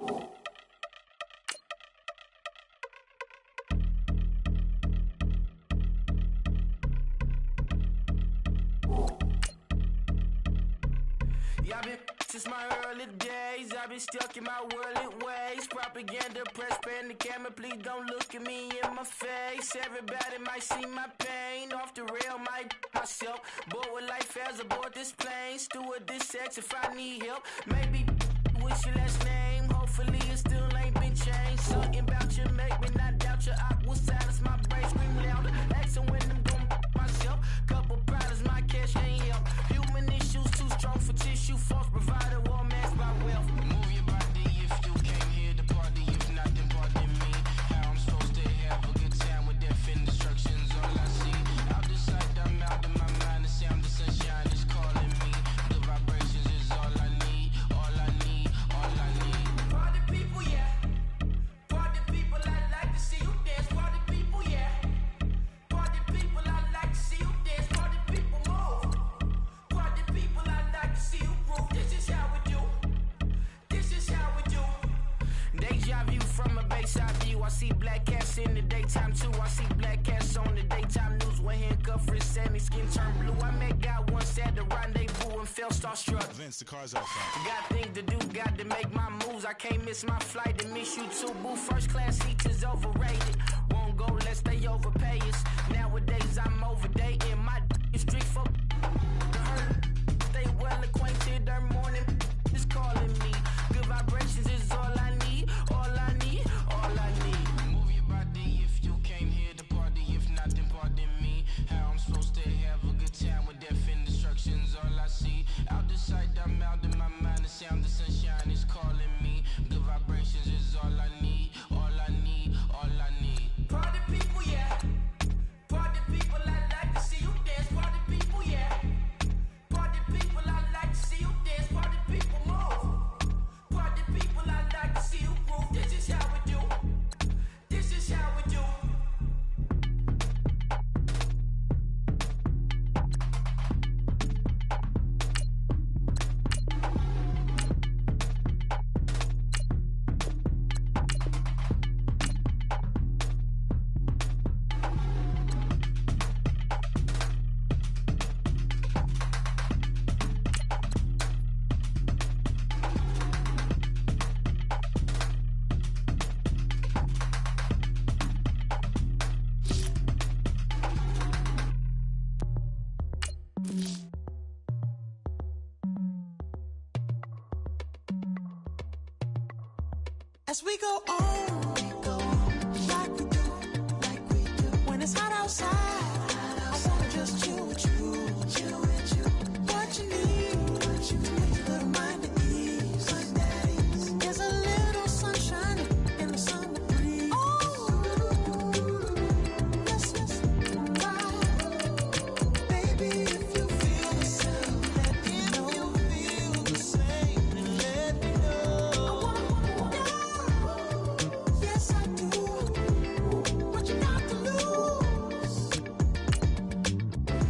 I've been since my early days, I've been stuck in my worldly ways. Propaganda, press, pan the camera, please don't look at me in my face. Everybody might see my pain, off the rail, might myself. Bored with life as aboard this plane, steward this sex if I need help. Maybe what's your last name? Hopefully it still ain't been changed. Something about you make me not doubt your aqua silence, my brain scream louder. Asking when I'm gon' myself. Couple problems, my cash ain't help. Human issues too strong for tissue. False provider, war masked by wealth. Move your body if you came here to party. If not, then pardon me. How I'm supposed to have a good time with death and destruction's all I see. Out the sight, I'm out of my mind. The sound of sunshine is calling me. The vibrations is all I need. All I need, all I need. Party people, yeah. Party people, I like to see you dance. Party people, yeah. Party people, I like to see you dance. Party people, move. Party people, I like to see you groove. This is how we do. This is how we do. Deja vu from a bayside view. I see black cats in the daytime too. I see black cats on the daytime news. When handcuffed wrist and his skin turned blue. I met God once at the rendezvous and felt starstruck. Vince, the car's outside. Got things to do, got to make my moves. I can't miss my flight to miss you too. Boo, first class seats is overrated. Won't go lest they overpay us. Nowadays I'm overdating. My is strict for the hurt. Stay well acquainted. Their morning is calling me. Good vibrations is all I need. All I need. All I need. Move your body if you came here to party. If not, then pardon me. How I'm supposed to have a good time with death and destruction's all I see. Out the sight, I'm out of my mind. The sound of sunshine is calling me. Good vibrations is all I need. All I need. All I need. Party people, yeah. Party people, I like to see you dance. Party people, yeah. Party people, I like to see you dance. Party people, move. Party people, I like to see you groove. This is how we do. This is how we do. As we go on, like we do, when it's hot outside, I wanna just chill with you. What you need, a little mind at ease. There's a little sunshine in the summer breeze. Oh, yes, right. Baby, if you feel the same, let me know. Feel the same, and let me know. Yes, I do. What you got to lose?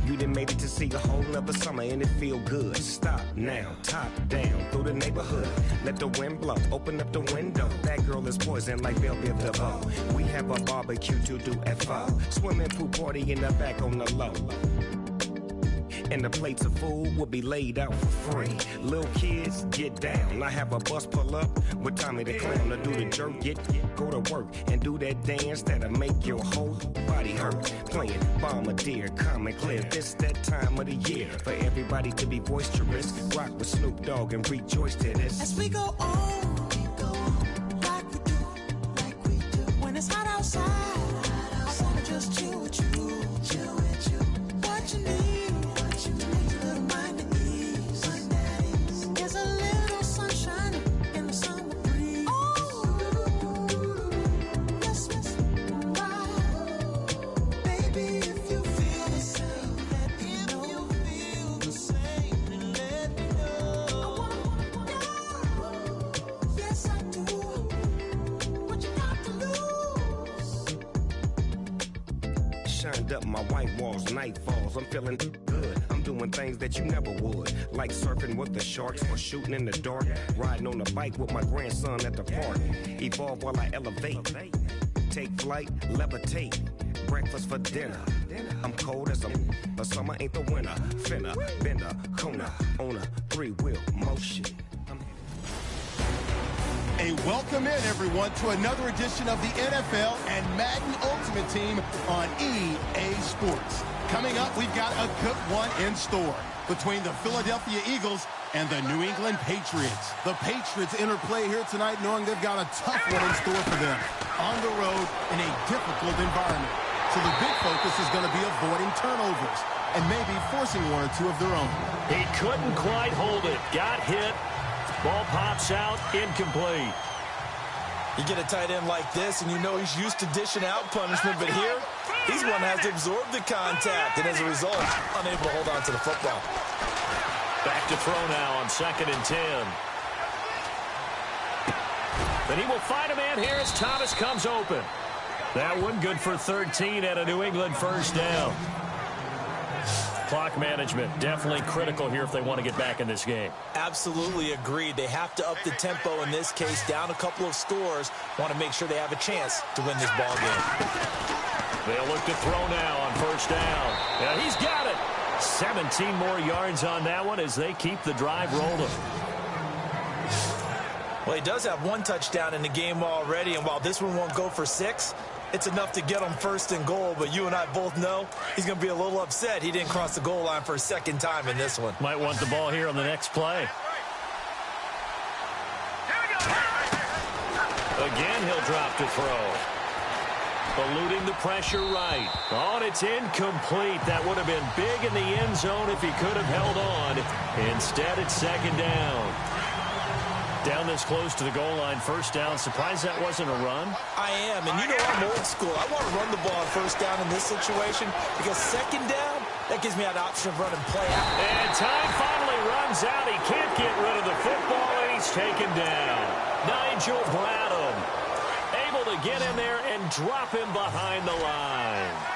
You done made it to see a whole nother summer and it feel good. Stop now, top down through the neighborhood. Let the wind blow, open up the window. That girl is poison like Belleville the bow. We have a barbecue to do at 4. Swimming pool party in the back on the low. And the plates of food will be laid out for free. Little kids, get down. I have a bus pull up with Tommy the Clown to do the jerk. Go to work and do that dance that'll make your whole body hurt. Playing Bombardier, Common Clear. This that time of the year for everybody to be boisterous. Rock with Snoop Dogg and rejoice to this. As we go on, like we do, when it's hot outside, I wanna just chill with you. What you need, a little mind at ease. There's a little sunshine in the summer breeze. Oh, yes, right. Baby, if you feel the same, let me know. Feel the same, and let me know. Yes, I do. What you got to lose? Shined up my white walls, night falls. I'm feeling good. I'm doing things that you never would, like surfing with the sharks or shooting in the dark, riding on a bike with my grandson at the park. Evolve while I elevate, take flight, levitate, breakfast for dinner. I'm cold as but summer ain't the winter. Finna, bender, Kona, on a three-wheel motion. A welcome in, everyone, to another edition of the NFL and Madden Ultimate Team on EA Sports. Coming up, we've got a good one in store between the Philadelphia Eagles and the New England Patriots. The Patriots interplay here tonight knowing they've got a tough one in store for them on the road in a difficult environment. So the big focus is going to be avoiding turnovers and maybe forcing one or two of their own. He couldn't quite hold it. Got hit. Ball pops out, incomplete. You get a tight end like this, and you know he's used to dishing out punishment, but here, he's one that has to absorb the contact, and as a result, unable to hold on to the football. Back to throw now on 2nd and 10. Then he will find a man here as Thomas comes open. That one good for 13 at a New England first down. Clock management, definitely critical here if they want to get back in this game. Absolutely agreed. They have to up the tempo in this case, down a couple of scores. Want to make sure they have a chance to win this ball game. They'll look to throw now on first down. Yeah, he's got it. 17 more yards on that one as they keep the drive rolling. Well, he does have one touchdown in the game already, and while this one won't go for 6, it's enough to get him 1st and goal, but you and I both know he's going to be a little upset he didn't cross the goal line for a second time in this one. Might want the ball here on the next play. Again, he'll drop to throw. Eluding the pressure right. Oh, and it's incomplete. That would have been big in the end zone if he could have held on. Instead, it's 2nd down. Down this close to the goal line, first down. Surprised that wasn't a run? I am, and you know I'm old school. I want to run the ball on first down in this situation because 2nd down, that gives me an option of running play out. And time finally runs out. He can't get rid of the football, and he's taken down. Nigel Bradham able to get in there and drop him behind the line.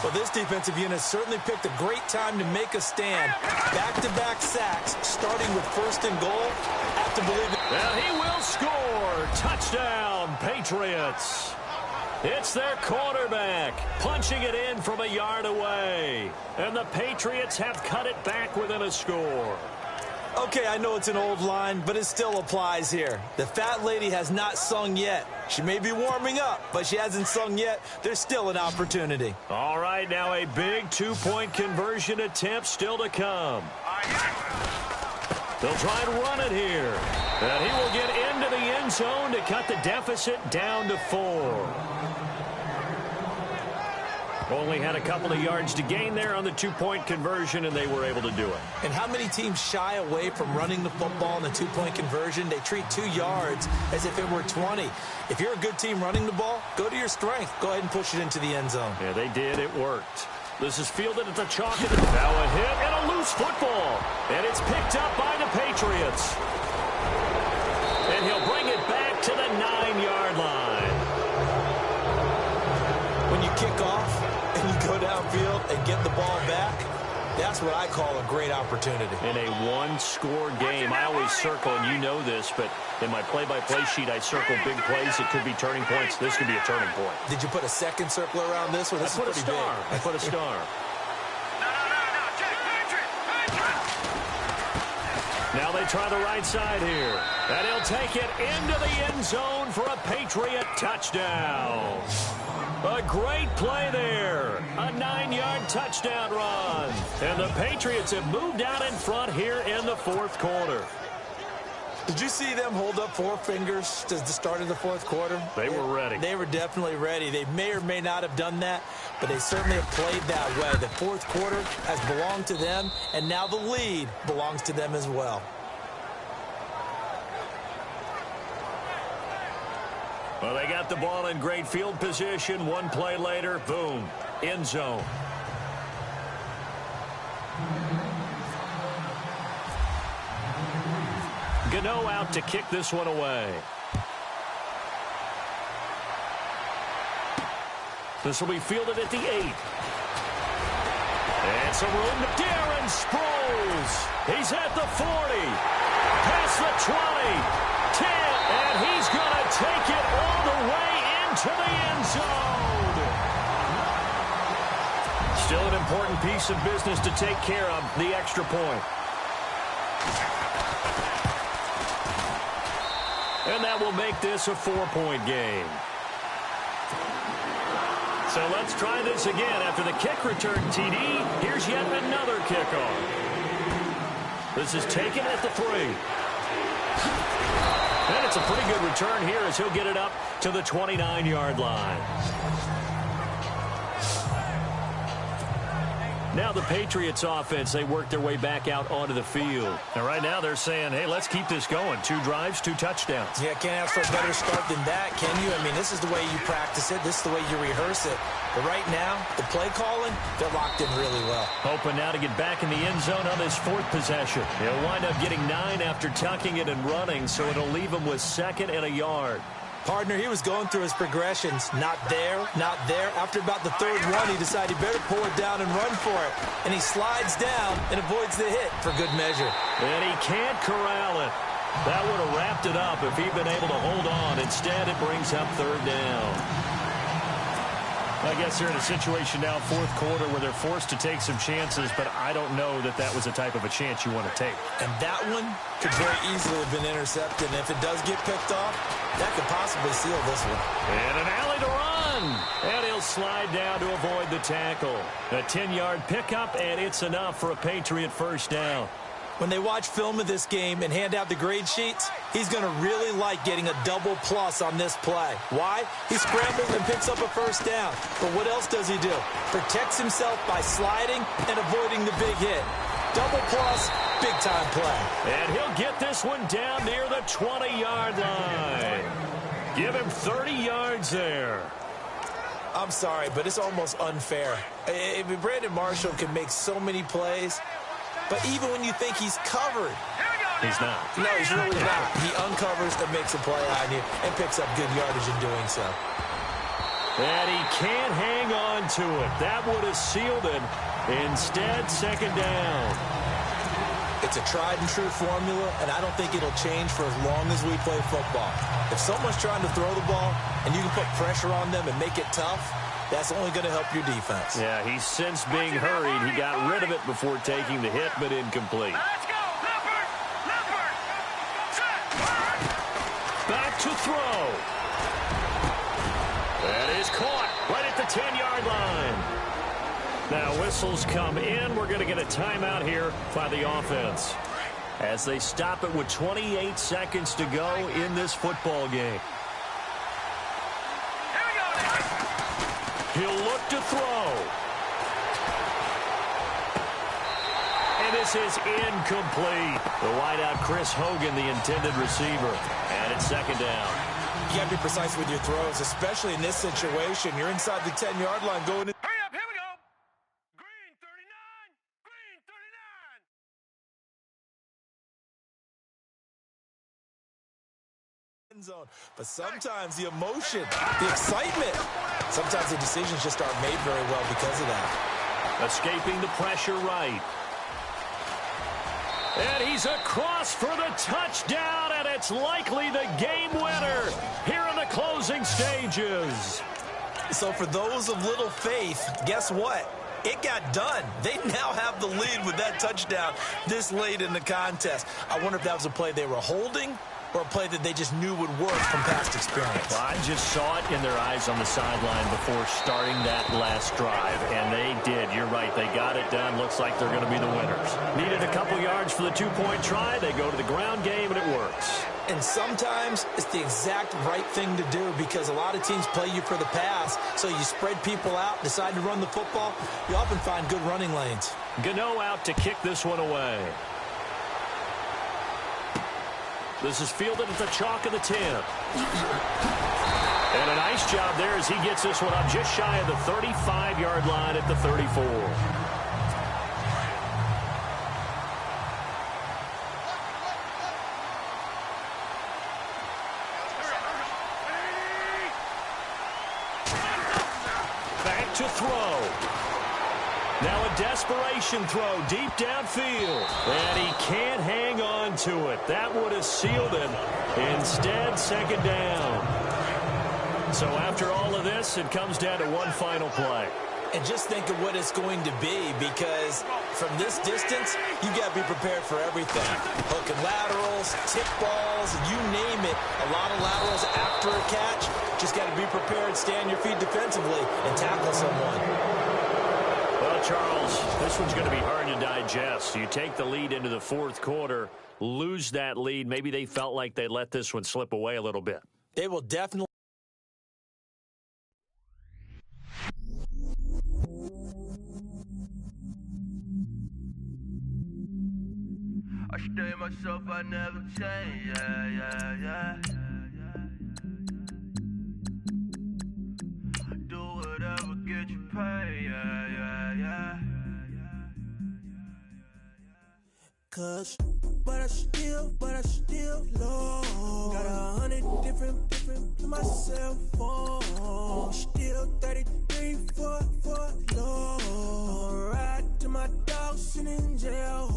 Well, this defensive unit certainly picked a great time to make a stand. Back-to-back sacks, starting with 1st and goal. Have to believe it. Well, he will score. Touchdown, Patriots. It's their quarterback punching it in from a yard away. And the Patriots have cut it back within a score. Okay, I know it's an old line, but it still applies here. The fat lady has not sung yet. She may be warming up, but she hasn't sung yet. There's still an opportunity. All right, now a big 2-point conversion attempt still to come. They'll try and run it here. And he will get into the end zone to cut the deficit down to 4. Only had a couple of yards to gain there on the 2-point conversion, and they were able to do it. And how many teams shy away from running the football in the 2-point conversion? They treat 2 yards as if it were 20. If you're a good team running the ball, go to your strength. Go ahead and push it into the end zone. Yeah, they did. It worked. This is fielded at the chalk. Now a hit and a loose football. And it's picked up by the Patriots. And he'll bring it back to the 9-yard line. When you kick off and you go downfield and get the ball back, that's what I call a great opportunity. In a one-score game, I always circle, and you know this, but in my play-by-play sheet, I circle big plays. It could be turning points. This could be a turning point. Did you put a second circle around this one? This is pretty big. I put a star. Now they try the right side here. And he'll take it into the end zone for a Patriot touchdown. A great play there. A 9-yard touchdown run. And the Patriots have moved out in front here in the 4th quarter. Did you see them hold up 4 fingers to the start of the 4th quarter? They were ready. They were definitely ready. They may or may not have done that, but they certainly have played that way. The 4th quarter has belonged to them, and now the lead belongs to them as well. Well, they got the ball in great field position. One play later, boom, end zone. Gano out to kick this one away. This will be fielded at the 8. And some room to Darren Sproles. He's at the 40. Past the 20. 10. And he's going to take it all the way into the end zone. Still an important piece of business to take care of, the extra point. And that will make this a 4-point game. So let's try this again. After the kick return TD, here's yet another kickoff. This is taken at the 3. And it's a pretty good return here as he'll get it up to the 29-yard line. Now the Patriots offense, they work their way back out onto the field. And right now they're saying, hey, let's keep this going. 2 drives, 2 touchdowns. Yeah, can't ask for a better start than that, can you? I mean, this is the way you practice it. This is the way you rehearse it. But right now, the play calling, they're locked in really well. Hoping now to get back in the end zone on this 4th possession. He'll wind up getting 9 after tucking it and running, so it'll leave him with 2nd and a yard. Partner, he was going through his progressions. Not there, not there. After about the 3rd one, he decided he better pull it down and run for it. And he slides down and avoids the hit for good measure. And he can't corral it. That would have wrapped it up if he'd been able to hold on. Instead, it brings up 3rd down. I guess they're in a situation now, 4th quarter, where they're forced to take some chances, but I don't know that that was the type of a chance you want to take. And that one could very easily have been intercepted. And if it does get picked off, that could possibly seal this one. And an alley to run. And he'll slide down to avoid the tackle. A 10-yard pickup, and it's enough for a Patriot 1st down. When they watch film of this game and hand out the grade sheets, he's going to really like getting a double plus on this play. Why? He scrambles and picks up a 1st down. But what else does he do? Protects himself by sliding and avoiding the big hit. Double plus, big-time play. And he'll get this one down near the 20-yard line. Give him 30 yards there. I'm sorry, but it's almost unfair. Brandon Marshall can make so many plays, but even when you think he's covered, he's not. No, he's really not. He uncovers and makes a play on you and picks up good yardage in doing so. And he can't hang on to it. That would have sealed it. Instead, 2nd down. It's a tried-and-true formula, and I don't think it'll change for as long as we play football. If someone's trying to throw the ball and you can put pressure on them and make it tough, that's only going to help your defense. Yeah, he's since being hurried. He got rid of it before taking the hit, but incomplete. Let's go, Leopard! Leopard! Back to throw. That is caught right at the 10-yard line. Now whistles come in. We're going to get a timeout here by the offense as they stop it with 28 seconds to go in this football game. He'll look to throw. And this is incomplete. The wideout, Chris Hogan, the intended receiver. And it's 2nd down. You got to be precise with your throws, especially in this situation. You're inside the 10-yard line going in. Hurry up, here we go. Green 39. Green 39. End zone. But sometimes the emotion, the excitement, sometimes the decisions just aren't made very well because of that. Escaping the pressure right. And he's across for the touchdown, and it's likely the game winner here in the closing stages. So for those of little faith, guess what? It got done. They now have the lead with that touchdown this late in the contest. I wonder if that was a play they were holding or a play that they just knew would work from past experience. Well, I just saw it in their eyes on the sideline before starting that last drive, and they did. You're right. They got it done. Looks like they're going to be the winners. Needed a couple yards for the 2-point try. They go to the ground game, and it works. And sometimes it's the exact right thing to do because a lot of teams play you for the pass, so you spread people out, decide to run the football. You often find good running lanes. Gano out to kick this one away. This is fielded at the chalk of the 10. And a nice job there as he gets this one up just shy of the 35-yard line at the 34. Back to throw. Now a desperation throw deep downfield. And he can't hang on to it. That would have sealed it. Instead, second down. So after all of this, it comes down to one final play. And just think of what it's going to be, because from this distance, you got to be prepared for everything. Hook and laterals, tip balls, you name it. A lot of laterals after a catch. Just got to be prepared, stay on your feet defensively, and tackle someone. Well, Charles, this one's going to be hard to digest. You take the lead into the fourth quarter, lose that lead. Maybe they felt like they let this one slip away a little bit. They will definitely. I stay myself, I never change, yeah. Do whatever, get you paid, yeah. Cause, but I still low. Got 100 different to my cell phone. Still 33 for low. Ride to my dog sitting in jail.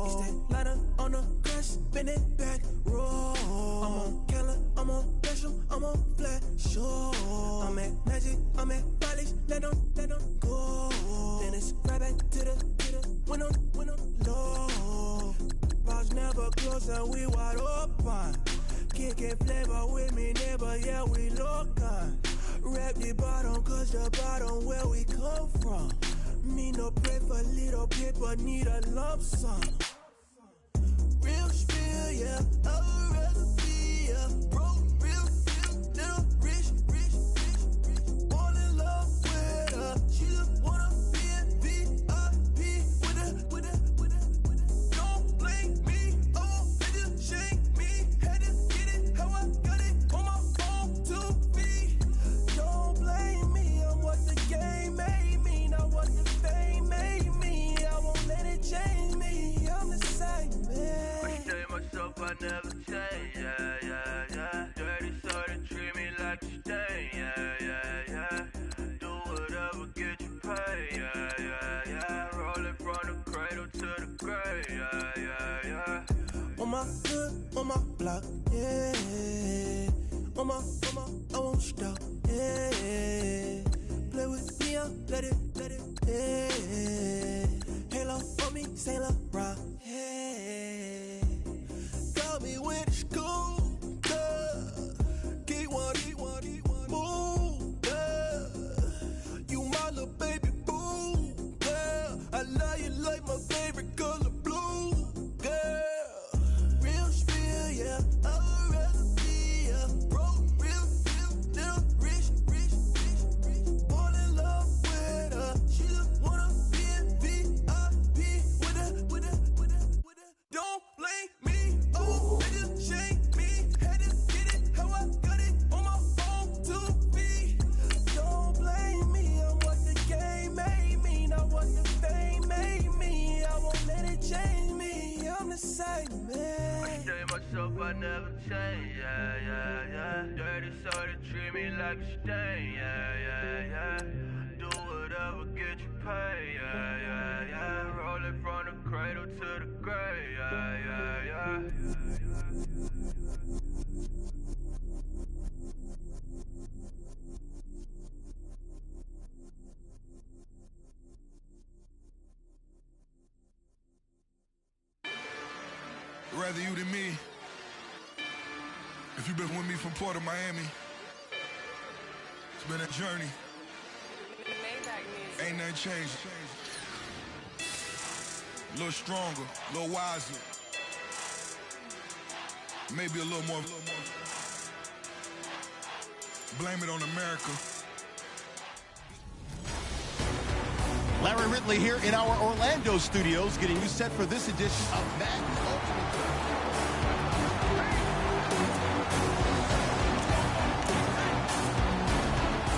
It's that ladder on the grass, spin it back, roll. I'm on Keller, I'm on Gresham, I'm on Flat Shore. I'm at Magic, I'm at Follies, let them go. Then it's right back to the when I'm low. Bars never close and we wide open. Kicking flavor with me, neighbor, yeah, we local. Rap the bottom, cause the bottom where we come from. Me no pray for little paper, need a lump sum. Real spill, yeah, I would rather be, yeah. Broke, real, little rich. Fall in love with her, she just wanna be in VIP with her. Don't blame me, oh, bitch, shake me. Had to get it, how I got it, on my phone to me. Don't blame me, I'm what the game made me, not what the fame made me. I won't let it change me, I'm the same man. I stay myself, I never change, yeah. Dirty so they treat me like a stain, yeah. Do whatever, get you paid, yeah. Rolling from the cradle to the grave, yeah. On my hood, on my block, yeah. On my, I won't stop, yeah. Play with me, I'll let it, yeah. Halo on me, Saint Laurent, yeah. Got me with the school, yeah. Keep one, move, yeah. You my little baby boo, yeah. I love you like my favorite color blue, yeah. Real spill, yeah. I would rather be, yeah. Broke, real, little rich. Fall in love with her. She just wanna be in VIP with her. Don't blame me, oh, bitch, shake me. Had to get it, how I got it, on my phone to me. Don't blame me, I'm what the game made me, not what the fame made me. I won't let it change me, I'm the same man. I stay myself, I never change, yeah. Dirty so they treat me like a stain, yeah. Do whatever, get you paid, yeah. Rolling from the cradle to the grave, yeah. Rather you than me. If you've been with me from Port of Miami, it's been a journey. Ain't nothing changed. A little stronger, a little wiser. Maybe a little more. Blame it on America. Larry Ridley here in our Orlando studios, getting you set for this edition of Madden Ultimate.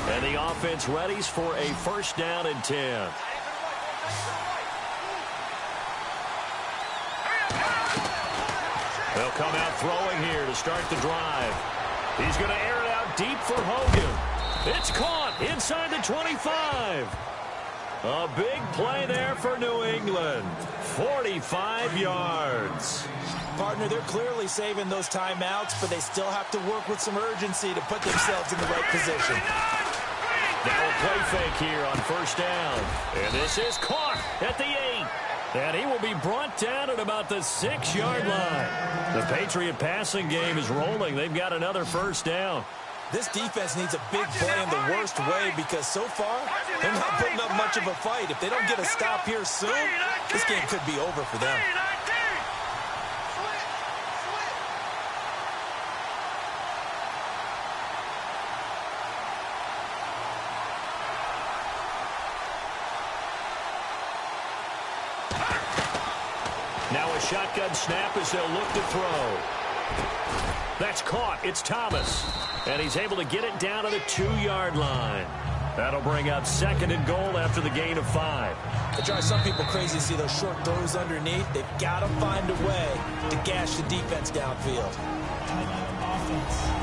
And the offense readies for a first down and 10. They'll come out throwing here to start the drive. He's going to air it out deep for Hogan. It's caught inside the 25. A big play there for New England. 45 yards. Partner, they're clearly saving those timeouts, but they still have to work with some urgency to put themselves in the right position. Now a play fake here on first down. And this is caught at the 8. And he will be brought down at about the 6-yard line. The Patriot passing game is rolling. They've got another first down. This defense needs a big play in the worst way because so far, they're not putting up much of a fight. If they don't get a stop here soon, this game could be over for them. Now a shotgun snap as they'll look to throw. That's caught. It's Thomas. And he's able to get it down to the 2-yard line. That'll bring up 2nd and goal after the gain of 5. It drives some people crazy to see those short throws underneath. They've got to find a way to gash the defense downfield. Timeout offense.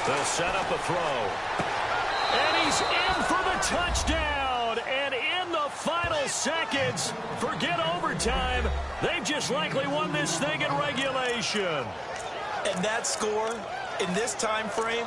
They'll set up a throw. And he's in for the touchdown. And in the final seconds, forget overtime. They've just likely won this thing in regulation. And that score in this time frame,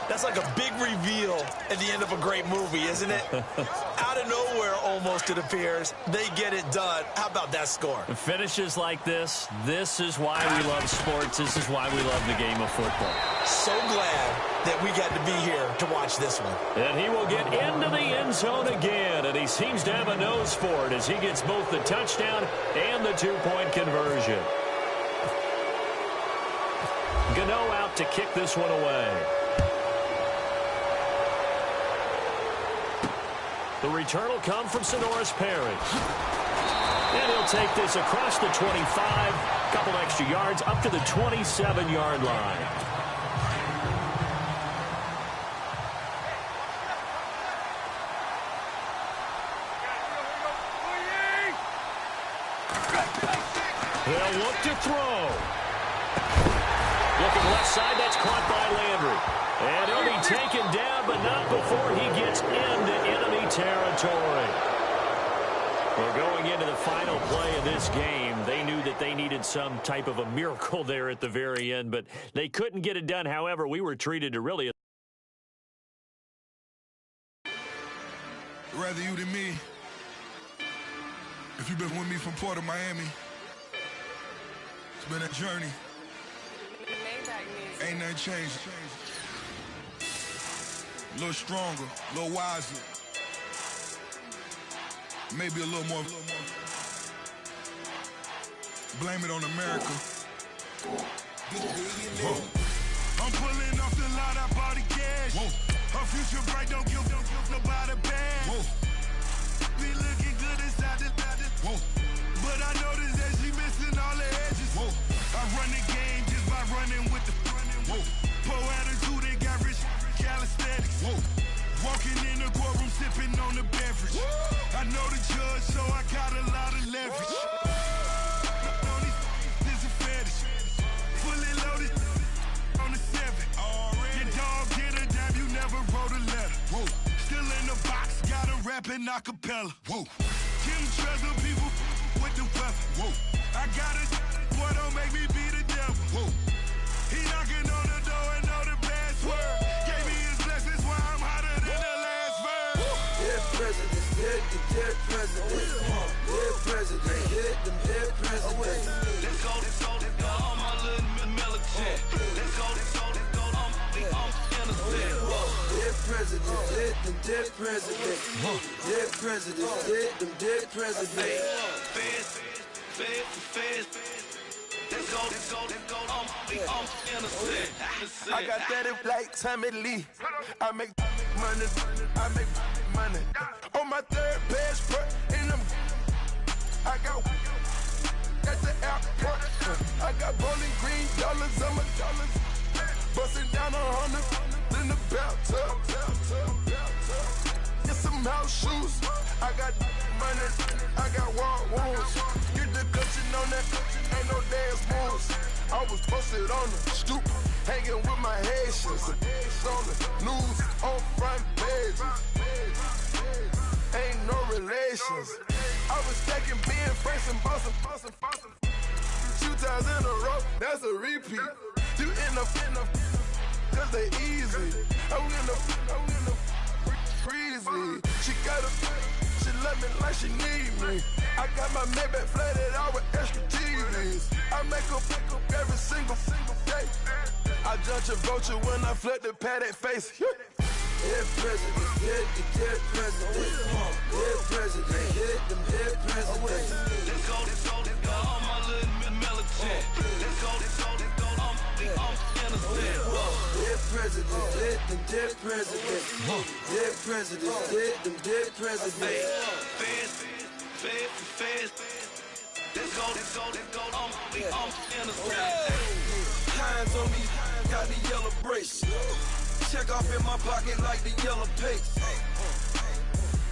that's like a big reveal at the end of a great movie, isn't it? Out of nowhere, almost, it appears, they get it done. How about that score? Finishes like this is why we love sports. This is why we love the game of football. So glad that we got to be here to watch this one. And he will get into the end zone again, and he seems to have a nose for it as he gets both the touchdown and the 2-point conversion. Gano out to kick this one away. The return will come from Sonoris Perry. And he'll take this across the 25, a couple extra yards, up to the 27-yard line. They'll look to throw. Looking left side, that's caught by Landry. And he'll be taken down, but not before he gets into enemy territory. Well, going into the final play of this game, they knew that they needed some type of a miracle there at the very end, but they couldn't get it done. However, we were treated to really... Rather you than me. If you've been with me from Port of Miami, it's been a journey. Ain't nothing changed. A little stronger, a little wiser. Maybe a little more. Blame it on America. I'm pulling off the lot, I bought the cash. Her future bright, don't give nobody bad. Be looking good inside the but I noticed that she missing all the edges. I run the game just by running with the poor attitude, they got rich calisthenics. Walking in the courtroom, sipping on the beverage. I know the judge, so I got a lot of leverage. This is a fetish. Fully loaded on the 7. Your dog did a dab, you never wrote a letter. Still in the box, got a rapping acapella. Kim Treasure, people with the weapon. I got a boy, don't make me be the devil. He knocking on the door and know the password. Gave me his blessings while I'm hotter than the last verse. Dead presidents, dead presidents. Dead presidents, dead presidents. Let's go, all my little militant. Let's go, I'm innocent. Dead presidents, dead presidents. Dead presidents, dead presidents. Feds. Let's go, I'm innocent. I got that like Tommy Lee. I make money. On my third passport, and I got at the airport. I got bowling green dollars on my dollars. Busting down 100, the in the bathtub. Get some house shoes. I got money, I got war wounds. Get the clutching on that, ain't no dance moves. I was posted on the stoop, hanging with my Haitians. On the news, on front pages. Ain't no relations. I was stacking being Franks and Boston. 2 times in a row, that's a repeat. You end up, cause they easy. I'm in the breezy. She love me like she need me. I got my Maybach flooded out with extra TVs. I make up every single day. I judge a vulture when I flip the Paddock face. Dead president, dead president, dead president, hit them dead presidents. Let's go, all my little militant. Let's go, I'm innocent. Dead president, hit them dead presidents. Dead president, hit them dead presidents. Fast. Let's go, I'm innocent. Hands on me, got the yellow brace. Check off in my pocket like the yellow paste.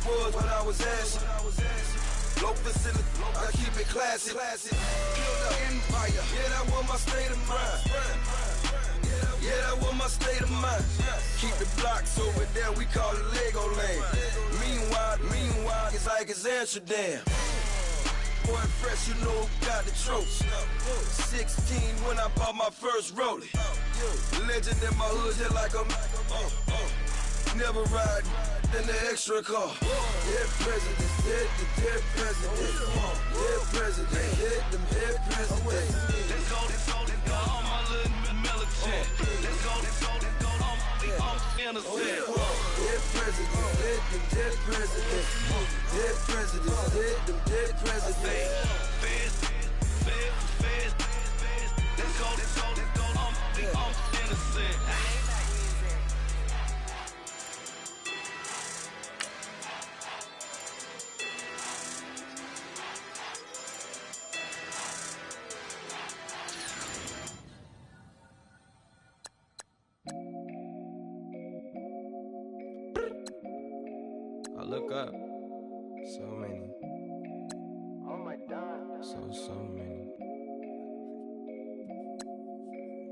Was what I was asking. Low facility, I keep it classy. Build an empire, yeah, that was my state of mind. Yeah, that was my state of mind. Keep the blocks over there, we call it Lego Land. Meanwhile, it's like it's Amsterdam. Boy fresh, you know who got the tropes. 16 when I bought my first rollie. Legend in my hood, hit like a never ride in the extra car. Dead presidents, dead presidents. Dead president, hit them dead presidents. Let's go, all my little militant. Let's go, I'm innocent. Dead presidents, hit them dead presidents. Dead presidents, hit them dead presidents. Fast. Let's go, I'm innocent. I look up, so many. Oh my God. So many.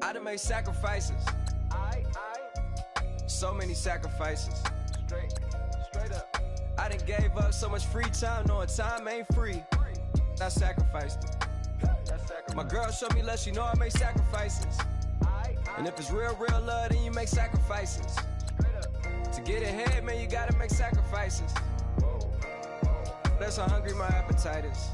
I done made sacrifices. So many sacrifices. Straight up. I done gave up so much free time, knowing time ain't free. I sacrificed it. My girl showed me love, she know I make sacrifices. And if it's real love, then you make sacrifices. To get ahead, man, you gotta make sacrifices. That's how hungry my appetite is.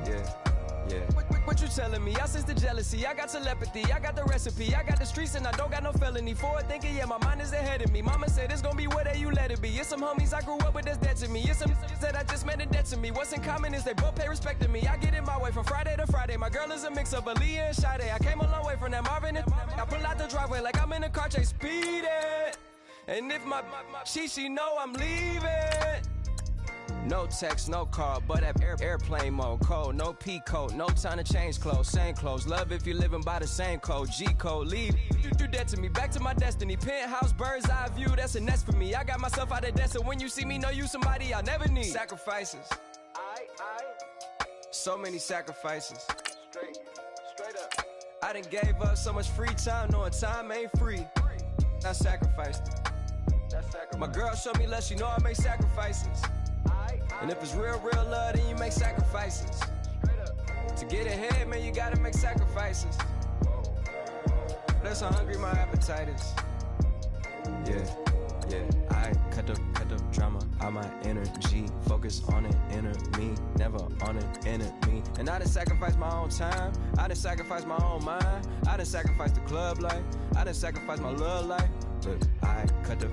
Yeah. What you telling me? I sense the jealousy, I got telepathy, I got the recipe, I got the streets and I don't got no felony. Forward thinking, yeah, my mind is ahead of me. Mama said it's gonna be whatever you let it be. It's some homies I grew up with that's dead to me. It's some that I just met in debt to me. What's in common is they both pay respect to me. I get in my way from Friday to Friday. My girl is a mix of Aaliyah and Sade. I came a long way from that Marvin and I pull out the driveway like I'm in a car chase speeding. And if my she know I'm leaving. No text, no call, but at airplane mode. Code, no P code, no time to change clothes. Same clothes, love if you're living by the same code. G code, leave. You dead to me, back to my destiny. Penthouse, bird's eye view, that's a nest for me. I got myself out of debt, so when you see me, know you somebody I'll never need. Sacrifices. So many sacrifices. Straight up. I done gave up so much free time, knowing time ain't free. I sacrificed it. My girl showed me love, she know I make sacrifices. And if it's real love, then you make sacrifices. To get ahead, man, you gotta make sacrifices. That's how hungry my appetite is. Yeah. I cut the drama out my energy. Focus on an inner me, never on an enemy. And I done sacrificed my own time. I done sacrificed my own mind. I done sacrificed the club life. I done sacrificed my love life. But I cut the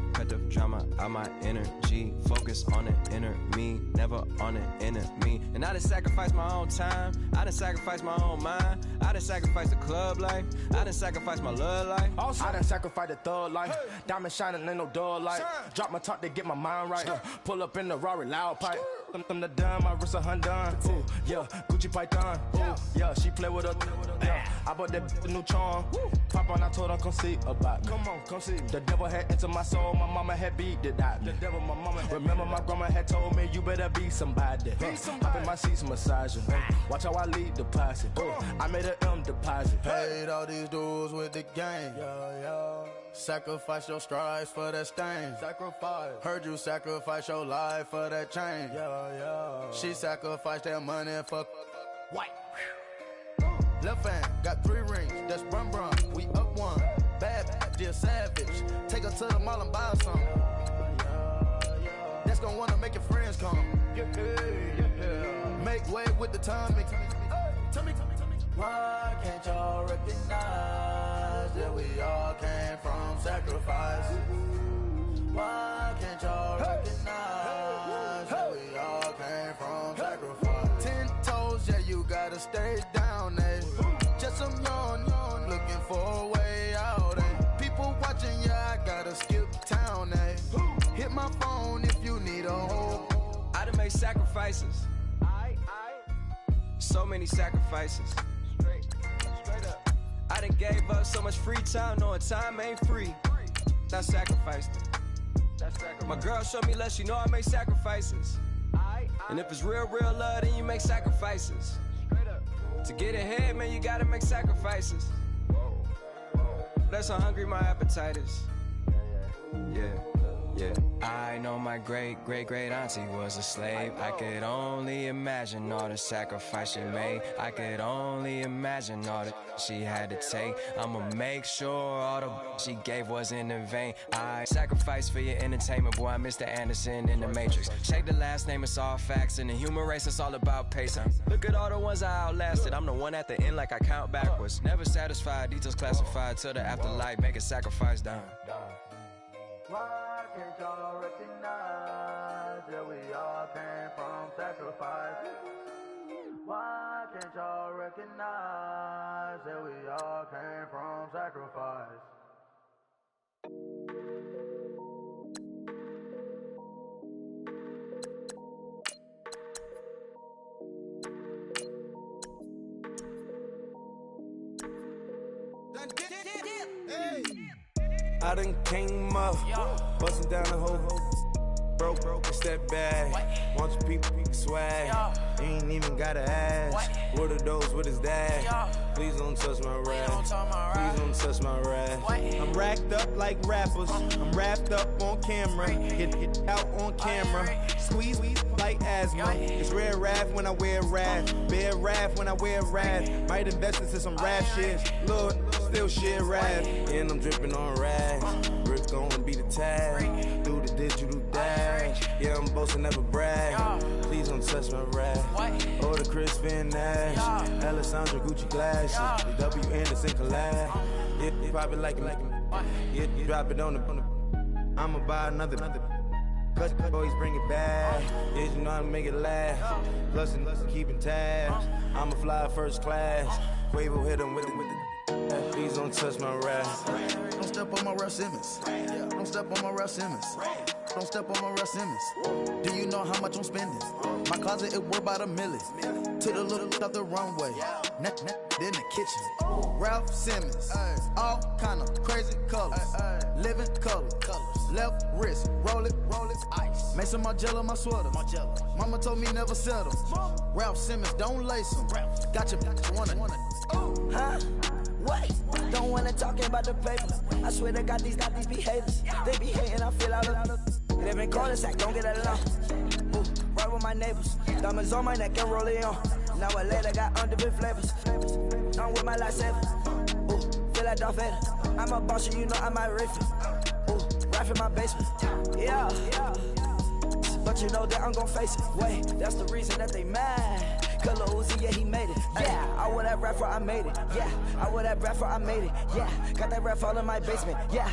drama out my energy. Focus on an inner me, never on an enemy. And I done sacrificed my own time. I done sacrificed my own mind. I done sacrificed the club life. I done sacrificed my love life. Also, I done sacrificed the thug life. Diamond shining, ain't no dull light. Drop my top to get my mind right. Pull up in the Rari loud pipe. them the dime, my wrist a Hyundai. Ooh, yeah, Gucci Python. Ooh, yeah, she play with her. Yeah, I bought that new charm. Pop on, I told her come see about. Come on, come see. The devil had entered my soul, my mama had beat it out. The devil, my mama. Remember my grandma had told me you better be somebody. Hop in my seats, massaging. Watch how I lead the posse. I made an M deposit. Paid all these dudes with the game. Sacrifice your strides for that stain. Sacrifice. Heard you sacrifice your life for that chain. She sacrificed that money for white. Left hand got 3 rings. That's brum brum. We up one. Bad, dear savage. Take her to the mall and buy some. That's gonna wanna make your friends come. Make way with the timing. Tell me. Why can't y'all recognize that we all came from sacrifice? Why can't y'all recognize that we all came from sacrifice? 10 toes, yeah, you gotta stay down, eh? Just some yawn, looking for a way out, eh? People watching, yeah, I gotta skip town, eh? Hit my phone if you need a home. I done made sacrifices. So many sacrifices. Straight up. I done gave up so much free time, knowing time ain't free. I sacrificed it. My girl showed me love, she know I make sacrifices. And if it's real love, then you make sacrifices. To get ahead, man, you gotta make sacrifices. That's how hungry my appetite is. Yeah. I know my great auntie was a slave. I could only imagine all the sacrifice she made. I could only imagine all that she had to take. I'ma make sure all the she gave wasn't in vain. I sacrificed for your entertainment, boy. I'm Mr. Anderson in the Matrix. Check the last name, it's all facts. In the human race, it's all about pacing. Look at all the ones I outlasted. I'm the one at the end, like I count backwards. Never satisfied, details classified till the afterlife. Make a sacrifice done. Why can't y'all recognize that we all came from sacrifice? Why can't y'all recognize that we all came from sacrifice? I done came up, bustin' down the whole broke, it's that bad. Want your people swag, you ain't even gotta ask. What are those with his dad? Please don't touch my rap. Please don't touch my rap. I'm racked up like rappers. I'm wrapped up on camera. Get out on camera. Squeeze like asthma. It's rare wrath when I wear wrath. Bear wrath when I wear wrath. Might invest into some rap shit. Lord, still shit wrath. And I'm dripping on rags. Rick gonna be the tag. Do the digital dash. Yeah, I'm boasting, never brag. Please don't touch my rap. Or the Chris Van Nash. Alessandra Gucci glasses. The W Anderson collab. Yeah, you probably like it. Yeah, you drop it on the. I'ma buy another. Cut, boys bring it back. Yeah, you know how to make it laugh. Plus and keeping tabs. I'ma fly first class. Quavo hit him with the. Please don't touch my rap. Don't step on my Ralph Simmons. Don't step on my Ralph Simmons. Don't step on my Ralph Simmons. Do you know how much I'm spending? My closet is worth about $1 million. To the little up the runway. Then the kitchen. Ralph Simmons. All kind of crazy colors. Living color. Left wrist. Roll it. Ice. Make some Margiela my sweater. Mama told me never settle. Ralph Simmons, don't lace them. Got your wanna. Huh? What? Don't wanna talk about the papers. I swear they got these behaviors. They be hating, I feel out of. Live in cul-de-sac, don't get along. Ooh, right with my neighbors. Diamonds on my neck and roll it on. Now I later got underbit flavors. I'm with my lifesaver. Ooh, feel like Darth Vader. I'm a boss, you know I'm a rifle. Ooh, right in my basement. Yeah. But you know that I'm gon' face it. Wait, that's the reason that they mad. Color Uzi, yeah, he made it. Yeah, I wear that rap for I made it. Yeah, I wear that rap for I made it. Yeah, got that rap all in my basement. Yeah,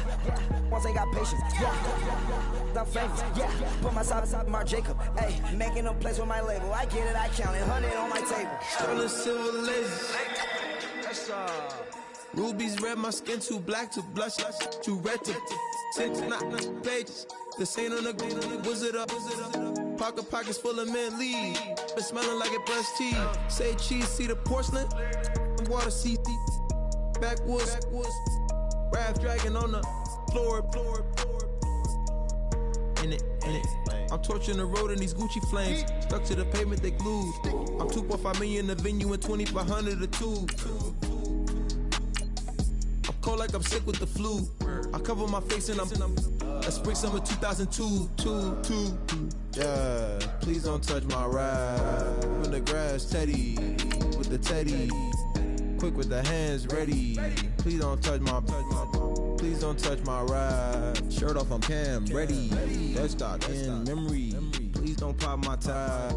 once I got patience. Yeah, I'm famous. Yeah, put myself inside Marc Jacob. Hey, making no place with my label. I get it, I count it. 100 on my table. Sterling silver laces. Rubies red, my skin too black to blush. Too red to tint, not pages. This ain't on the wizard up. Pockets full of mint lead. Been smelling like it brushed tea. Say cheese, see the porcelain. Water, see. Backwoods. Raft dragging on the floor. In it. I'm torching the road in these Gucci flames. Stuck to the pavement, they glued. I'm 2.5 million in the venue and 2,500 a tube. I'm cold like I'm sick with the flu. I cover my face and I'm a spring summer 2002. Yeah, please don't touch my ride. From the grass, Teddy, with the Teddy. Quick with the hands ready. Please don't touch my ride. Shirt off, I'm Cam, ready. Dead stock in memory. Please don't pop my tie.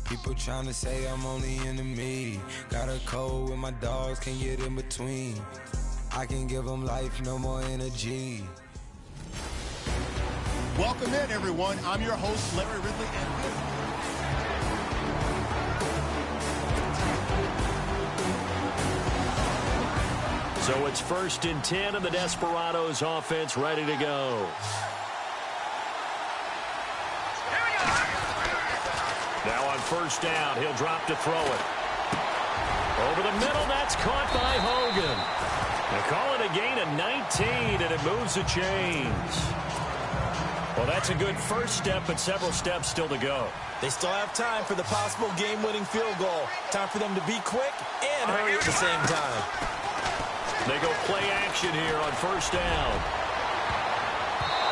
People tryna say I'm on the enemy. Got a cold when my dogs can't get in between. I can give them life, no more energy. Welcome in, everyone. I'm your host, Larry Ridley. So it's 1st and 10, and the Desperados offense ready to go. Now on 1st down, he'll drop to throw it. Over the middle, that's caught by Hogan. They call it a gain of 19, and it moves the chains. Well, that's a good first step, but several steps still to go. They still have time for the possible game-winning field goal. Time for them to be quick and hurry at the same time. They go play action here on 1st down.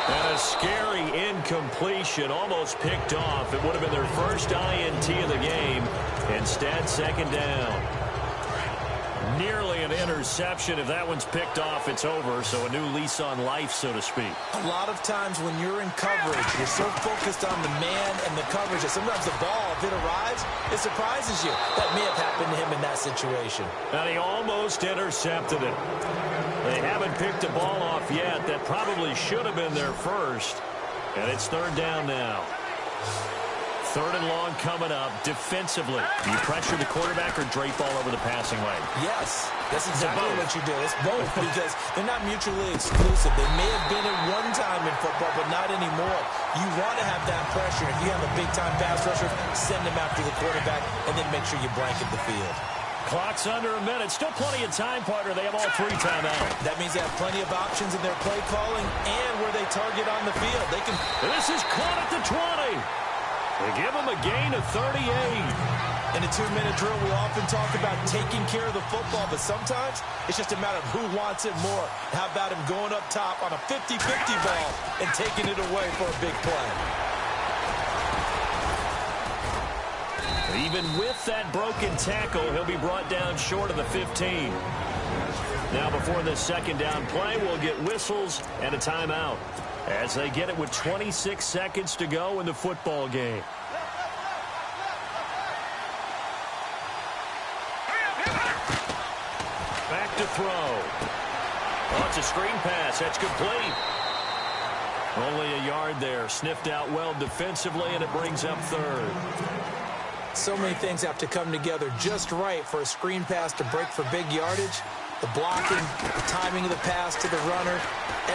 And a scary incompletion, almost picked off. It would have been their first INT of the game. Instead, 2nd down. Nearly an interception. If that one's picked off, it's over. So a new lease on life, so to speak. A lot of times when you're in coverage, you're so focused on the man and the coverage that sometimes the ball, if it arrives, it surprises you. That may have happened to him in that situation. And he almost intercepted it. They haven't picked the ball off yet. That probably should have been their first. And it's 3rd down now. 3rd and long coming up defensively. Do you pressure the quarterback or drape all over the passing lane? Yes, that's exactly what you do. It's both because they're not mutually exclusive. They may have been at one time in football, but not anymore. You want to have that pressure. If you have a big-time pass rusher, send him after the quarterback, and then make sure you blanket the field. Clock's under a minute. Still plenty of time, partner. They have all 3 timeouts. That means they have plenty of options in their play calling and where they target on the field. They can. This is caught at the 20. They give them a gain of 38. In a 2-minute drill, we often talk about taking care of the football, but sometimes it's just a matter of who wants it more. How about him going up top on a 50-50 ball and taking it away for a big play? Even with that broken tackle, he'll be brought down short of the 15. Now before this 2nd down play, we'll get whistles and a timeout as they get it with 26 seconds to go in the football game. Back to throw. Oh, it's a screen pass. That's complete. Only a yard there. Sniffed out well defensively, and it brings up 3rd. So many things have to come together just right for a screen pass to break for big yardage. The blocking, the timing of the pass to the runner,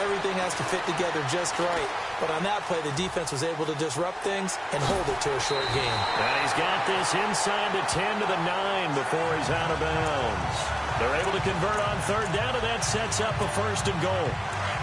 everything has to fit together just right. But on that play, the defense was able to disrupt things and hold it to a short game. And he's got this inside the 10 to the 9 before he's out of bounds. They're able to convert on 3rd down, and that sets up a 1st and goal.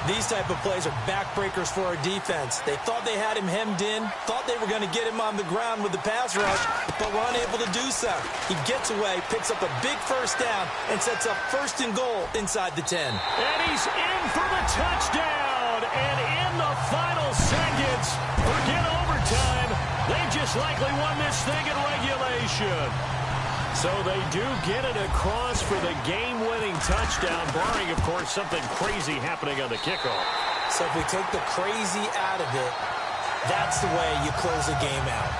These type of plays are backbreakers for our defense. They thought they had him hemmed in, thought they were going to get him on the ground with the pass rush, but were unable to do so. He gets away, picks up a big 1st down, and sets up 1st and goal inside the 10. And he's in for the touchdown. And in the final seconds, forget overtime, they just likely won this thing in regulation. So they do get it across for the game-winning touchdown, barring, of course, something crazy happening on the kickoff. So if we take the crazy out of it, that's the way you close a game out.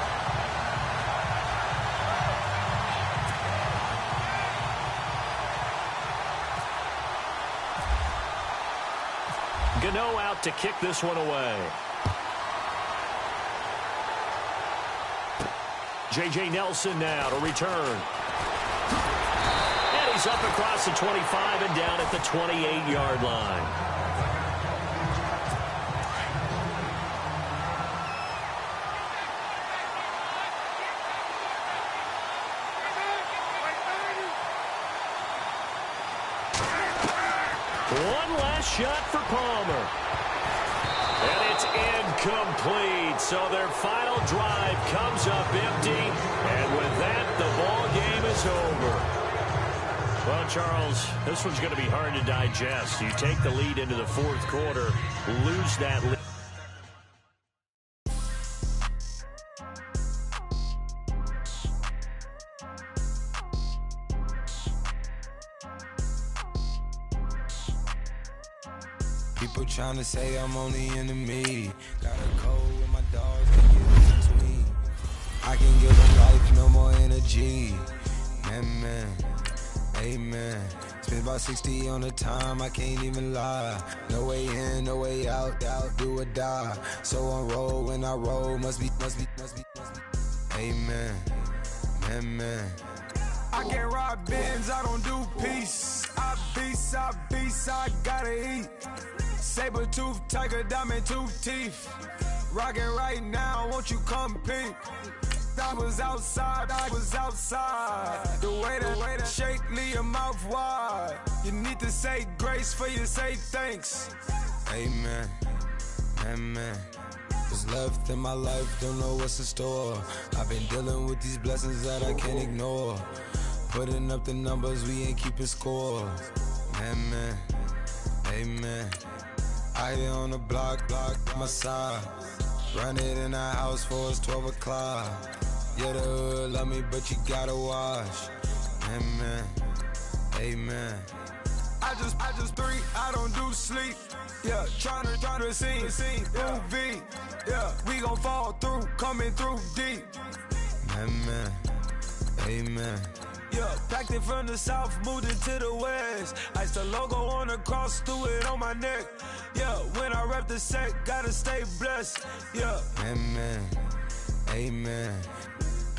Gano out to kick this one away. J.J. Nelson now to return. And he's up across the 25 and down at the 28-yard line. One last shot for Palmer. And it's incomplete. So their final drive comes up empty. And with that, the ball game is over. Well, Charles, this one's going to be hard to digest. You take the lead into the fourth quarter, lose that lead. People trying to say I'm on the enemy. Got a cold with my dogs, can get in between. I can give them life, no more energy. Man, amen. Spent about 60 on the time, I can't even lie. No way in, no way out, do or die. So on roll, when I roll, must be. Amen, man. I can't ride Benz, I don't do peace. I beast, I gotta eat. Saber tooth, tiger, diamond tooth teeth. Rockin' right now, won't you come peep? I was outside. The way that shake, leave your mouth wide. You need to say grace for you say thanks. Amen, amen. What's left in my life, don't know what's in store. I've been dealing with these blessings that I can't ignore. Putting up the numbers, we ain't keeping score. Amen, amen. I here on the block, my side. Run it in the house for us 12 o'clock. Yeah, the hood love me, but you gotta watch. Amen, amen. I just three, I don't do sleep. Yeah, trying to sing, UV. Yeah, we gon' fall through, coming through deep. Amen, amen. Yeah, packed it from the south, moved it to the west. Iced the logo on the cross, threw it on my neck. Yeah, when I rep the set, gotta stay blessed. Yeah. Amen, amen.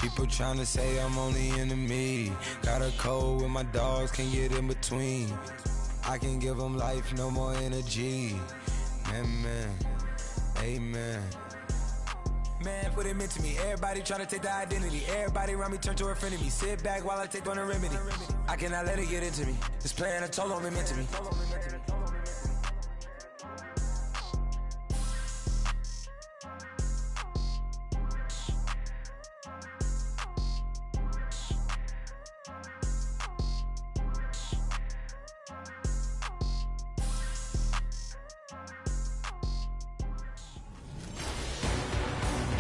People trying to say I'm on the enemy. Got a cold with my dogs, can't get in between. I can give them life, no more energy. Amen, amen. Man, what it meant to me. Everybody trying to take the identity. Everybody around me turn to a friend of me. Sit back while I take on the remedy. I cannot let it get into me. This playing a toll on me, meant to me.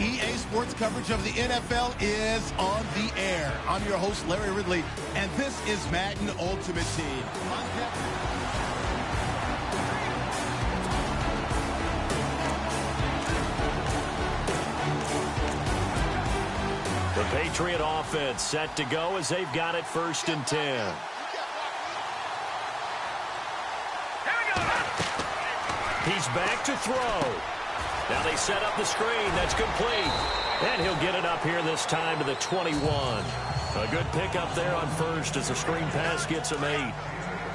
EA Sports coverage of the NFL is on the air. I'm your host, Larry Ridley, and this is Madden Ultimate Team. The Patriot offense set to go as they've got it 1st and 10. He's back to throw. Now they set up the screen. That's complete. And he'll get it up here this time to the 21. A good pickup there on first as the screen pass gets him 8.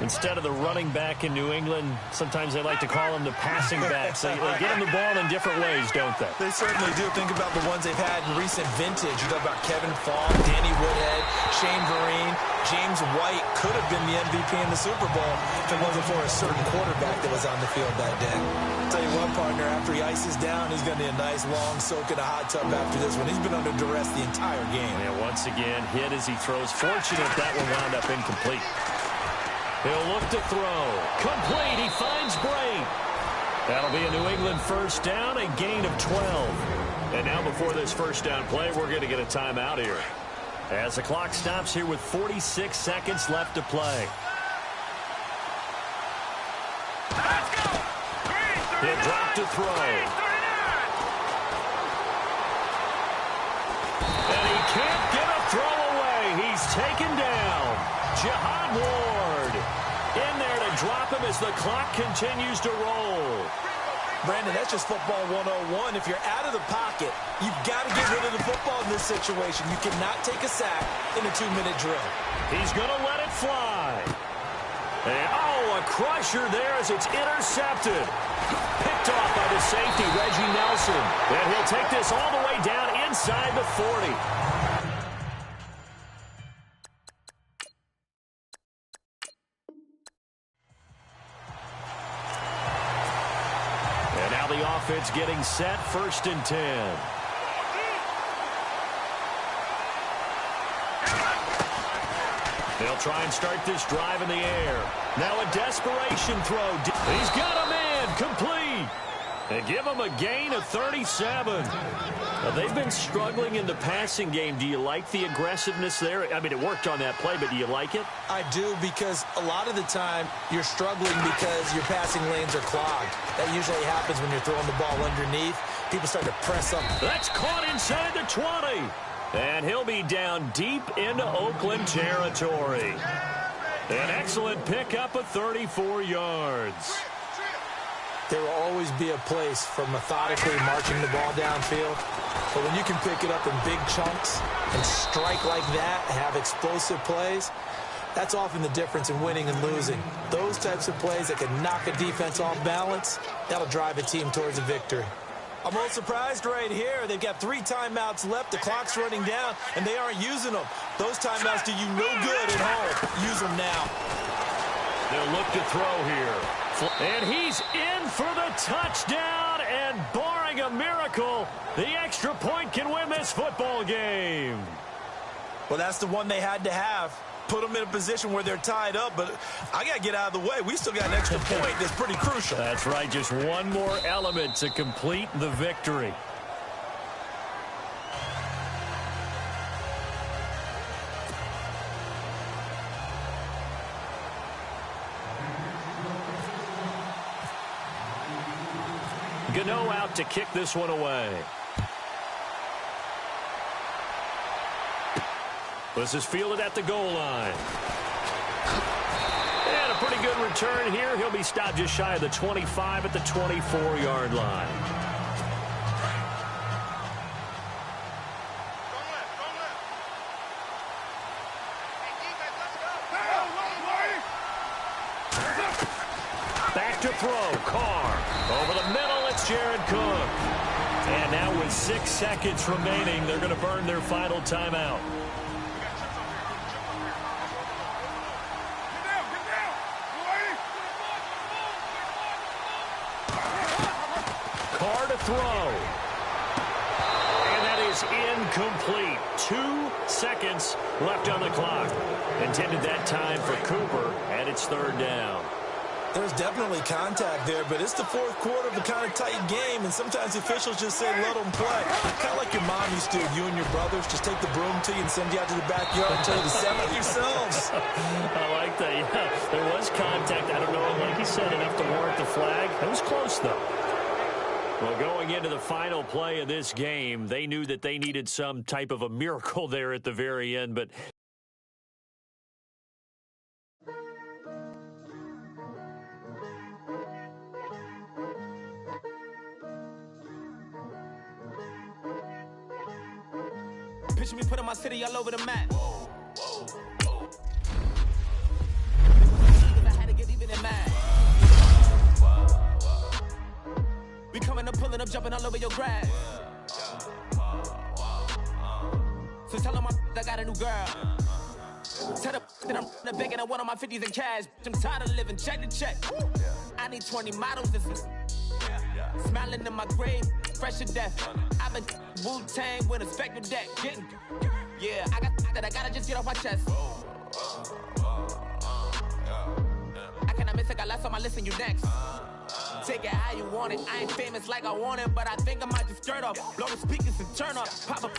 Instead of the running back in New England, sometimes they like to call them the passing backs. They get them the ball in different ways, don't they? They certainly do. Think about the ones they've had in recent vintage. You talk about Kevin Fogg, Danny Woodhead, Shane Vereen, James White could have been the MVP in the Super Bowl if it wasn't for a certain quarterback that was on the field that day. I'll tell you what, partner, after he ices down, he's going to need a nice long soak in a hot tub after this one. He's been under duress the entire game. Yeah, once again, hit as he throws. Fortunate that one wound up incomplete. He'll look to throw. Complete. He finds Bray. That'll be a New England first down, a gain of 12. And now before this first down play, we're going to get a timeout here. As the clock stops here with 46 seconds left to play. He'll drop to throw. And he can't get a throw away. He's taken down. Jihad Ward in there to drop him as the clock continues to roll. Brandon, that's just football 101. If you're out of the pocket, you've got to get rid of the football in this situation. You cannot take a sack in a 2-minute drill. He's going to let it fly. And, a crusher there as it's intercepted. Picked off by the safety, Reggie Nelson. And he'll take this all the way down inside the 40. And now the offense getting set, 1st and 10. They'll try and start this drive in the air. Now a desperation throw. He's got a man complete. They give him a gain of 37. Now, they've been struggling in the passing game. Do you like the aggressiveness there? I mean, it worked on that play, but do you like it? I do, because a lot of the time you're struggling because your passing lanes are clogged. That usually happens when you're throwing the ball underneath. People start to press up. That's caught inside the 20. And he'll be down deep into Oakland territory. An excellent pickup of 34 yards. There will always be a place for methodically marching the ball downfield. But when you can pick it up in big chunks and strike like that, have explosive plays, that's often the difference in winning and losing. Those types of plays that can knock a defense off balance, that'll drive a team towards a victory. I'm a little surprised right here. They've got 3 timeouts left. The clock's running down, and they aren't using them. Those timeouts do you no good at home. Use them now. They'll look to throw here. And he's in for the touchdown, and barring a miracle, the extra point can win this football game. Well, that's the one they had to have. Put them in a position where they're tied up, but I got to get out of the way. We still got an extra point that's pretty crucial. That's right, just one more element to complete the victory. Gano out to kick this one away. This is fielded at the goal line. And a pretty good return here. He'll be stopped just shy of the 25 at the 24-yard line. Back to throw. Carr. Over the middle, it's Jared Cook. And now with 6 seconds remaining, they're going to burn their final timeout. Carr to throw. And that is incomplete. 2 seconds left on the clock. Intended that time for Cooper, and it's 3rd down. There's definitely contact there, but it's the 4th quarter of a kind of tight game, and sometimes officials just say, let them play. Kind of like your mom used to, you and your brothers, just take the broom to you and send you out to the backyard and tell you to settle it yourselves. I like that, yeah. There was contact. I don't know, like you said, enough to warrant the flag. It was close, though. Well, going into the final play of this game, they knew that they needed some type of a miracle there at the very end, but picture me putting my city all over the map. I had to get even in mad. We coming up, pulling up, jumping all over your grass. So tell them I got a new girl. Tell them that I'm begging, I want on my 50s in cash. I'm tired of living check to check. I need 20 models. Smiling in my grave, fresh to death. I've been Wu-Tang with a spectral deck. Getting, yeah, I got that. I gotta just get off my chest. I cannot miss it. Got last on my list and you next. Take it how you want it. I ain't famous like I want it, but I think I might just skirt off. Blow the speakers and turn up. Pop up.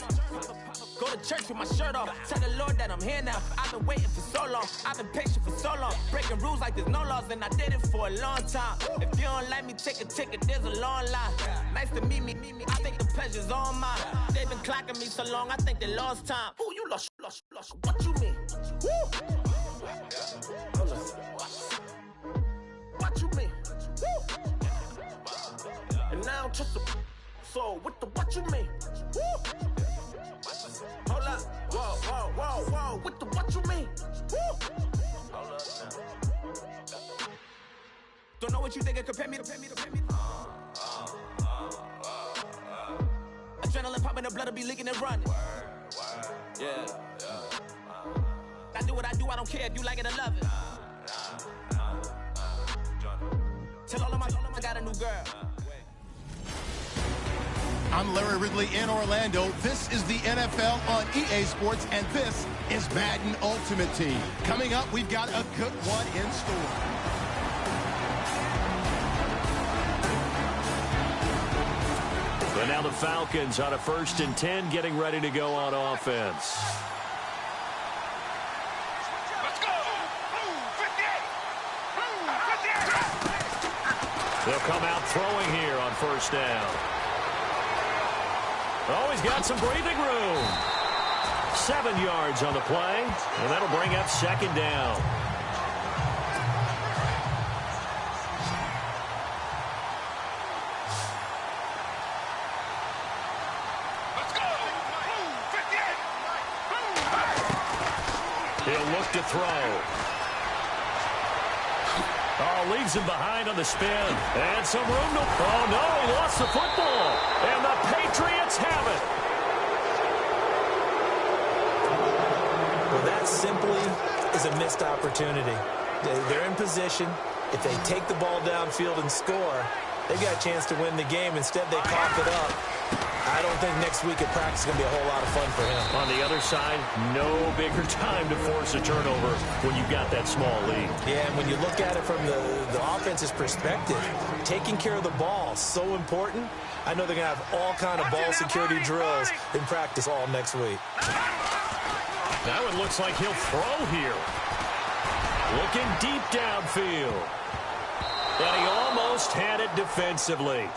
Go to church with my shirt off. Tell the Lord that I'm here now. I've been waiting for so long. I've been patient for so long. Breaking rules like there's no laws, and I did it for a long time. If you don't like me, take a ticket. There's a long line. Nice to meet me. I think the pleasure's all mine. They've been clocking me so long, I think they lost time. Ooh, you lost. What you mean? Woo! And I don't trust a so what you mean? Woo! Hold up, whoa, what you mean? Woo! Hold up now. Don't know what you think of, compare me. Adrenaline popping, the blood will be leaking and running. Yeah. I do what I do, I don't care if you like it or love it. Tell all of my I got a new girl. I'm Larry Ridley in Orlando. This is the NFL on EA Sports, and this is Madden Ultimate Team. Coming up, we've got a good one in store. But now the Falcons on a 1st and 10, getting ready to go on offense. Let's go! 58! They'll come out throwing here on 1st down. Oh, he's got some breathing room. 7 yards on the play, and that'll bring up 2nd down. Let's go! 58! He'll look to throw. Oh, leaves him behind on the spin. And some room to... Oh, no, he lost the football. And the Patriots have it. Well, that simply is a missed opportunity. They're in position. If they take the ball downfield and score, they've got a chance to win the game. Instead, they cough it up. I don't think next week at practice is going to be a whole lot of fun for him. On the other side, no bigger time to force a turnover when you've got that small lead. Yeah, and when you look at it from the offense's perspective, taking care of the ball is so important. I know they're going to have all kind of ball security drills in practice all next week. That one looks like he'll throw here. Looking deep downfield. And he almost had it defensively.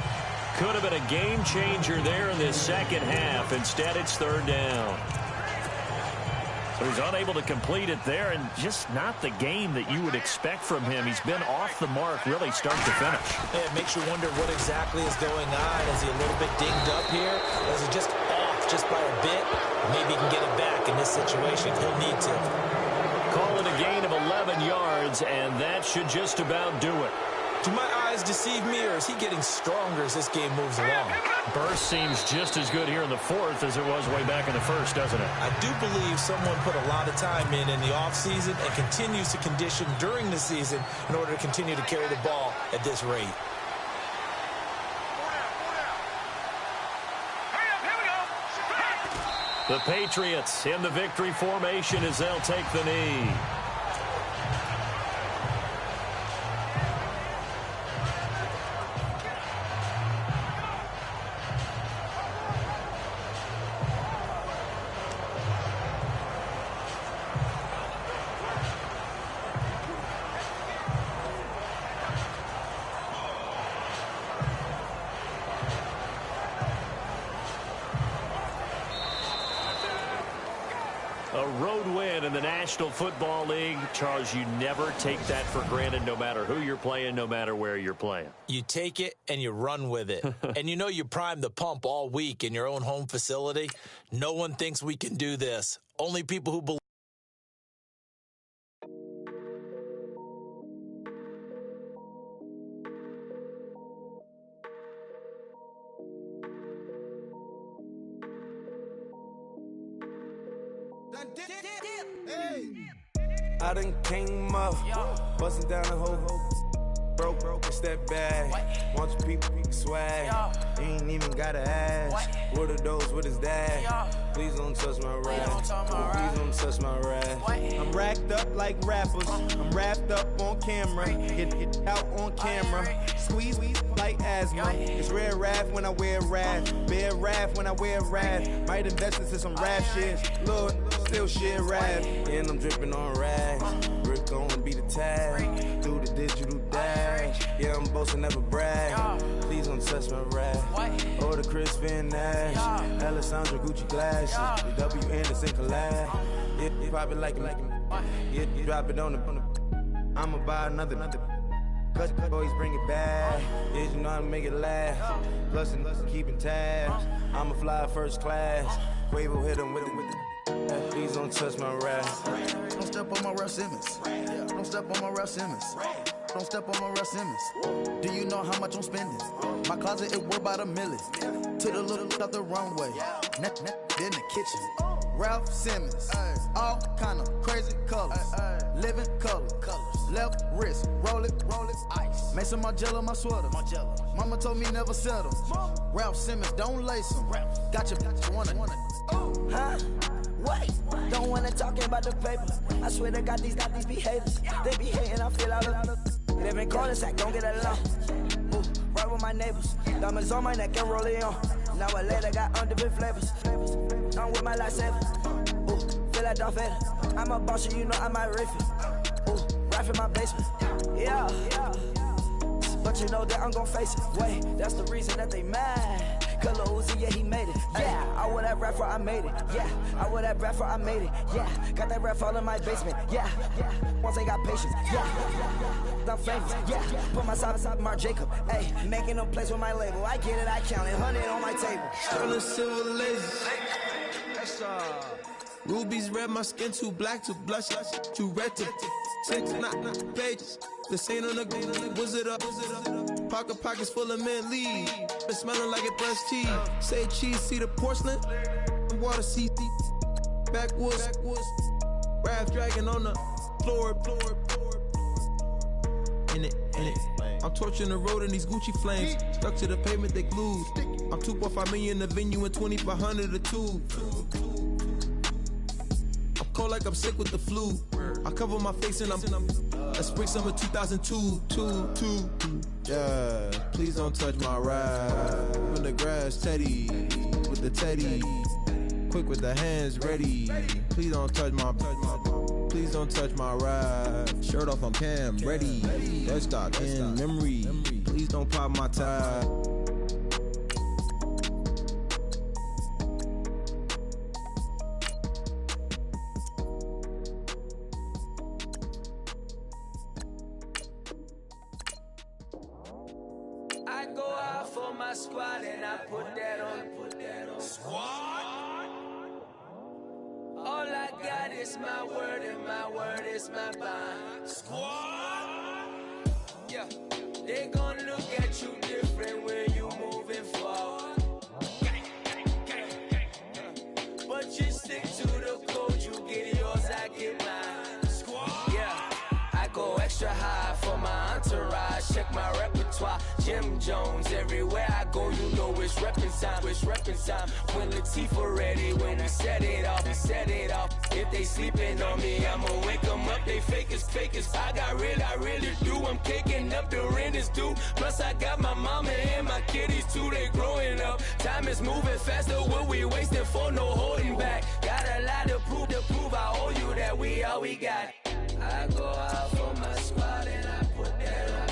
Could have been a game changer there in this second half. Instead, it's 3rd down. So he's unable to complete it there, and just not the game that you would expect from him. He's been off the mark, really, start to finish. Yeah, it makes you wonder what exactly is going on. Is he a little bit dinged up here? Or is he just off just by a bit? Maybe he can get it back in this situation. He'll need to. Call it a gain of 11 yards, and that should just about do it. Do my eyes deceive me, or is he getting stronger as this game moves along? Burst seems just as good here in the 4th as it was way back in the 1st, doesn't it? I do believe someone put a lot of time in the offseason and continues to condition during the season in order to continue to carry the ball at this rate. The Patriots in the victory formation as they'll take the knee. A road win in the National Football League. Charles, you never take that for granted no matter who you're playing, no matter where you're playing. You take it and you run with it. And you know you primed the pump all week in your own home facility. No one thinks we can do this. Only people who believe. I done came up, bustin' down the whole broke, it's that bag. Want your people swag, you ain't even gotta ask. What are those, what is that? Please don't touch my rap, please don't touch my rap. I'm racked up like rappers, I'm wrapped up on camera, get out on camera, squeeze like asthma. It's rare wrath when I wear wrath, bare wrath when I wear wrath. Might invest into some rap shit, Lord, still shit rap. And I'm dripping on rags, Rick gonna be the tag, do the digital dash. Yeah, I'm boasting, never brag. Please don't touch my rap. Or the Chris Van Nash, Alessandra Gucci glasses, the W Anderson collab. Yeah, you pop it like yeah, you drop it on the. I'ma buy another. Cause the boys bring it back. Yeah, you know how to make it last. Plus and keeping tabs. I'ma fly first class. Quavo hit him with the. Please don't touch my rap. Don't step on my Ralph Simmons. Don't step on my Ralph Simmons. Don't step on my Ralph Simmons. Do you know how much I'm spending? My closet, it worth about $1 million. To the little out the runway. In the kitchen. Ralph Simmons. All kind of crazy colors. Living color. Left wrist. Roll it. Ice. Mason Margiela, my sweater. Mama told me never settle. Ralph Simmons, don't lace him. Got your wanna. Huh? Wait, don't wanna talk about the paper. I swear to God, these be haters. They be hating, I feel out of. Live in cul-de-sac, don't get along. Ooh, right with my neighbors. Diamonds on my neck and roll it on. Now I later got different flavors. I'm with my lifesaver. Ooh, feel like Darth Vader. I'm a boss, you know I might riff it. Ooh, right in my basement. Yeah. But you know that I'm gon' face it. Wait, that's the reason that they mad. Color Uzi, yeah, he made it. Yeah, I would that rap for I made it. Yeah, I would that rap for I made it. Yeah, got that rap all in my basement. Yeah, once I got patience. Yeah, I'm famous. Yeah, put myself inside Marc Jacob. Hey, making a place with my label. I get it, I count it. 100 on my table. Sterling silver lasers. Rubies red, my skin too black to blush, too red to 6 not pages. This ain't on the wizard up. Pockets full of mint leaves. It's smelling like it fresh cheese. Say cheese, see the porcelain. Water, see backwoods. Raft dragging on the floor. In it. I'm torching the road in these Gucci flames. Stuck to the pavement, they glued. I'm 2.5 million in the venue and 2,500 a tube. I'm cold like I'm sick with the flu. I cover my face and I'm spring summer 2002. Yeah, please don't touch my ride. In the grass, Teddy, with the Teddy. Quick with the hands ready. Please don't touch my ride. Shirt off, I'm Cam, ready. That's stock in memory. Please don't pop my tie. I go out for my squad and I put that on. Squad. All I got is my word and my word is my bond. Squad. Yeah, they gon' look at you different when you moving forward. But you stick to the code, you get yours, I get mine. Squad. Yeah, I go extra high for my entourage. Check my repertoire. Jim Jones, everywhere I go, you know it's reppin' time. When Latifah ready, when we set it off. If they sleeping on me, I'ma wake them up, they fakers. I really do, I'm caking up, the rent is due. Plus I got my mama and my kiddies too, they growing up. Time is moving faster, what we wasting for, no holding back. Got a lot to prove, I owe you that we all we got. I go out for my squad and I put that on.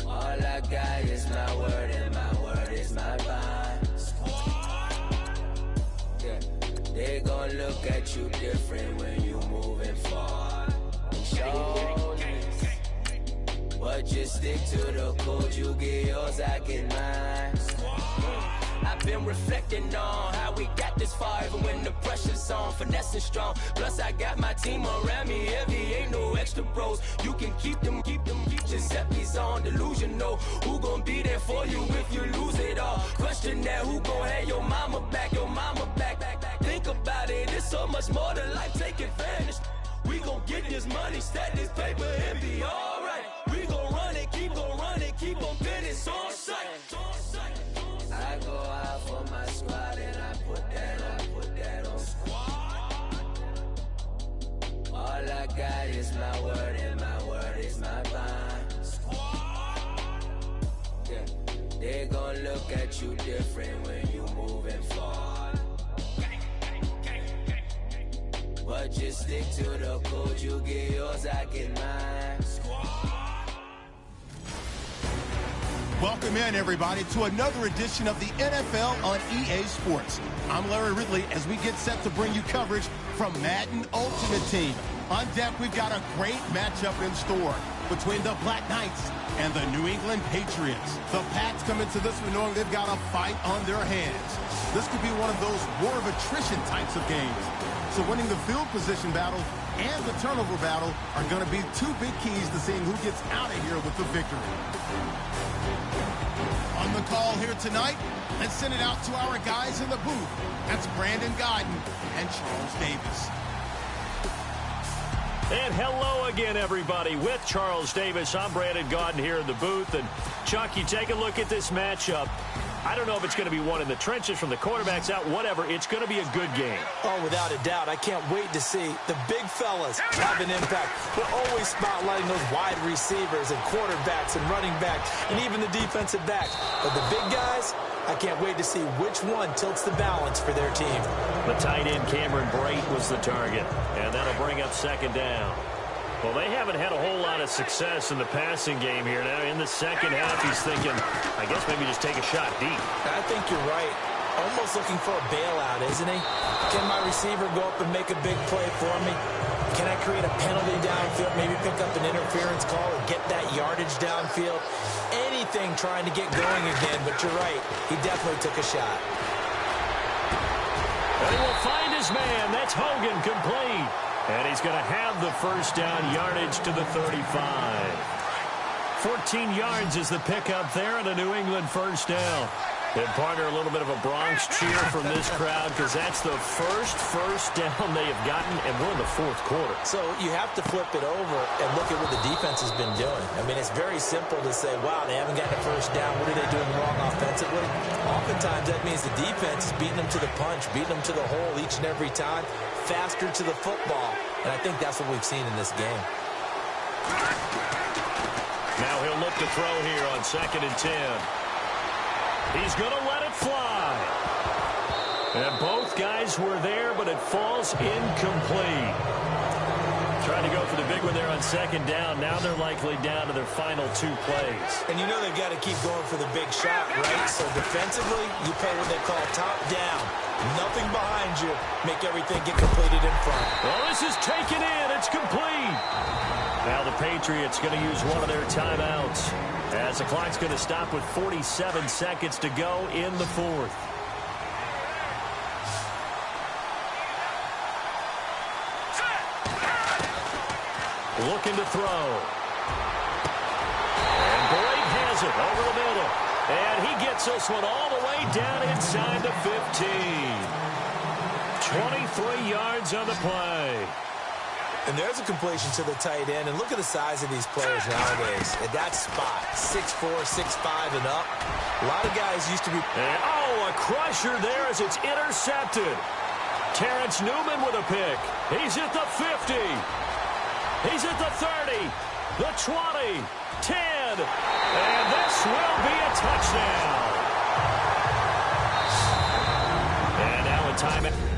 All I got is my word and my word is my bond. Yeah, they gon' look at you different when you moving forward. But just stick to the code, you get yours, I get mine. I've been reflecting on how we got this far, even when the pressure's on, finessing strong. Plus I got my team around me heavy, ain't no extra bros. You can keep them. Giuseppe's on delusional. Who gon' be there for you if you lose it all? Question that, who gon' have your mama back? Think about it, it's so much more to life, take advantage. We gon' get this money, stack this paper and be alright. We gon' run it, keep on finish on sight. I go out for my squad and I put that on. All I got is my word and my word is my bond. Yeah, they gon' look at you different when you moving forward. But just stick to the code, you get yours, I get mine. Welcome in, everybody, to another edition of the NFL on EA Sports. I'm Larry Ridley as we get set to bring you coverage from Madden Ultimate Team. On deck, we've got a great matchup in store between the Black Knights and the New England Patriots. The Pats come into this one knowing they've got a fight on their hands. This could be one of those war of attrition types of games. So winning the field position battle and the turnover battle are going to be two big keys to seeing who gets out of here with the victory. On the call here tonight, let's send it out to our guys in the booth. That's Brandon Godden and Charles Davis. And hello again, everybody. With Charles Davis, I'm Brandon Gaudin here in the booth. And, Chuck, you take a look at this matchup. I don't know if it's going to be one in the trenches from the quarterbacks out, whatever. It's going to be a good game. Oh, without a doubt. I can't wait to see the big fellas have an impact. We're always spotlighting those wide receivers and quarterbacks and running backs and even the defensive backs. But the big guys, I can't wait to see which one tilts the balance for their team. The tight end, Cameron Brate, was the target. And that'll bring up second down. Well, they haven't had a whole lot of success in the passing game here. Now, in the second half, he's thinking, I guess maybe just take a shot deep. I think you're right. Almost looking for a bailout, isn't he? Can my receiver go up and make a big play for me? Can I create a penalty downfield, maybe pick up an interference call or get that yardage downfield? Anything trying to get going again, but you're right. He definitely took a shot. And he will find his man. That's Hogan, complete. And he's going to have the first down, yardage to the 35. 14 yards is the pickup there, and a New England first down. And, partner, a little bit of a Bronx cheer from this crowd because that's the first down they have gotten, and we're in the fourth quarter. So you have to flip it over and look at what the defense has been doing. I mean, it's very simple to say, wow, they haven't gotten a first down. What are they doing wrong offensively? Oftentimes that means the defense is beating them to the punch, beating them to the hole each and every time, faster to the football. And I think that's what we've seen in this game. Now he'll look to throw here on 2nd and 10. He's going to let it fly. And both guys were there, but it falls incomplete. Trying to go for the big one there on 2nd down. Now they're likely down to their final 2 plays. And you know they've got to keep going for the big shot, right? So defensively, you play what they call top down. Nothing behind you. Make everything get completed in front. Well, this is taken in. It's complete. Now the Patriots going to use one of their timeouts as the clock's going to stop with 47 seconds to go in the fourth. Looking to throw. And Brate has it over the middle. And he gets this one all the way down inside the 15. 23 yards on the play. And there's a completion to the tight end. And look at the size of these players nowadays. At that spot, 6'4", 6'5", and up. A lot of guys used to be... And, a crusher there as it's intercepted. Terrence Newman with a pick. He's at the 50. He's at the 30, the 20, 10. And this will be a touchdown. And now a timeout.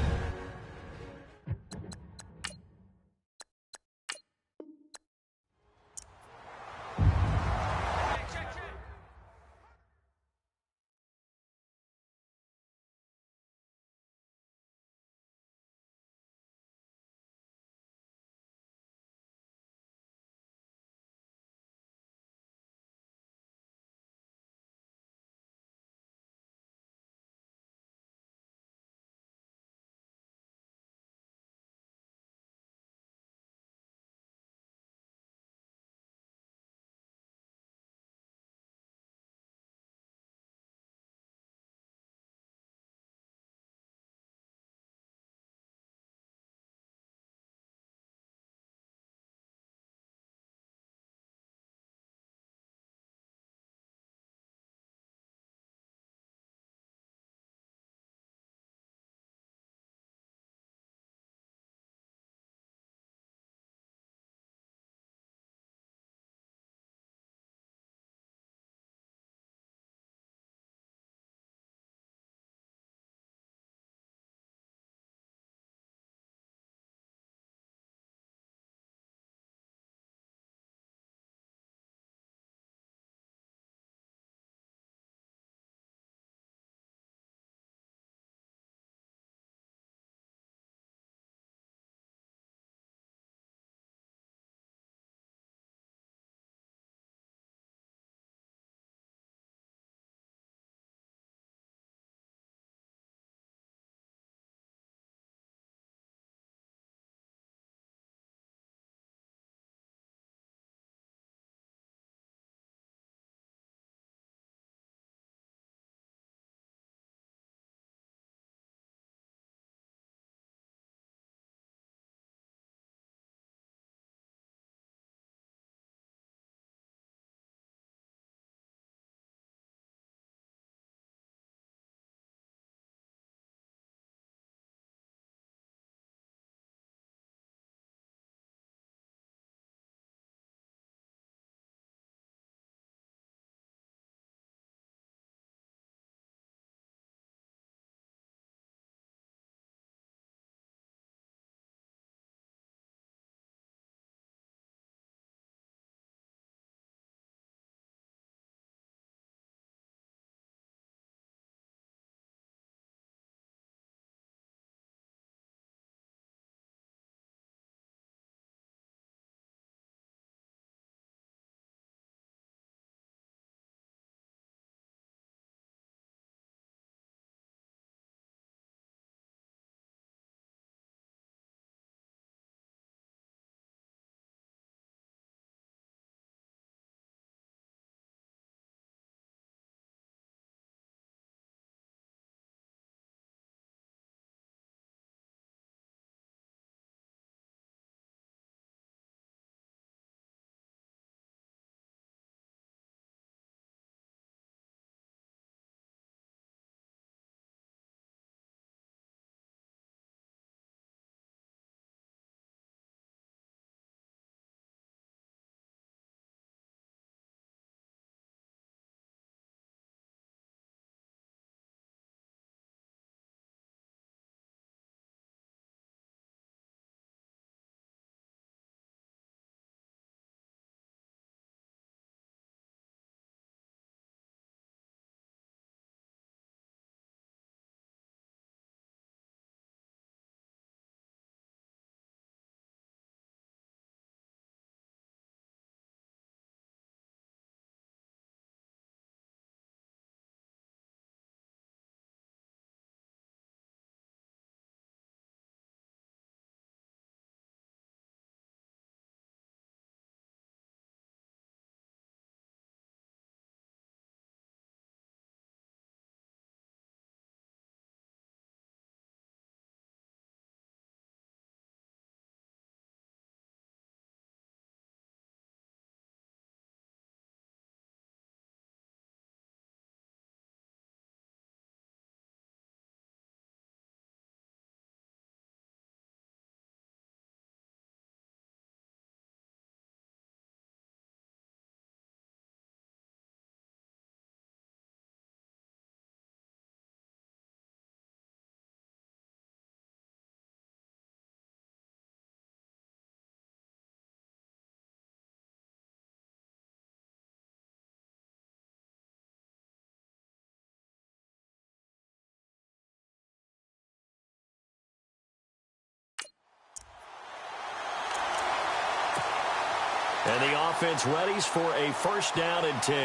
And the offense readies for a first down and 10.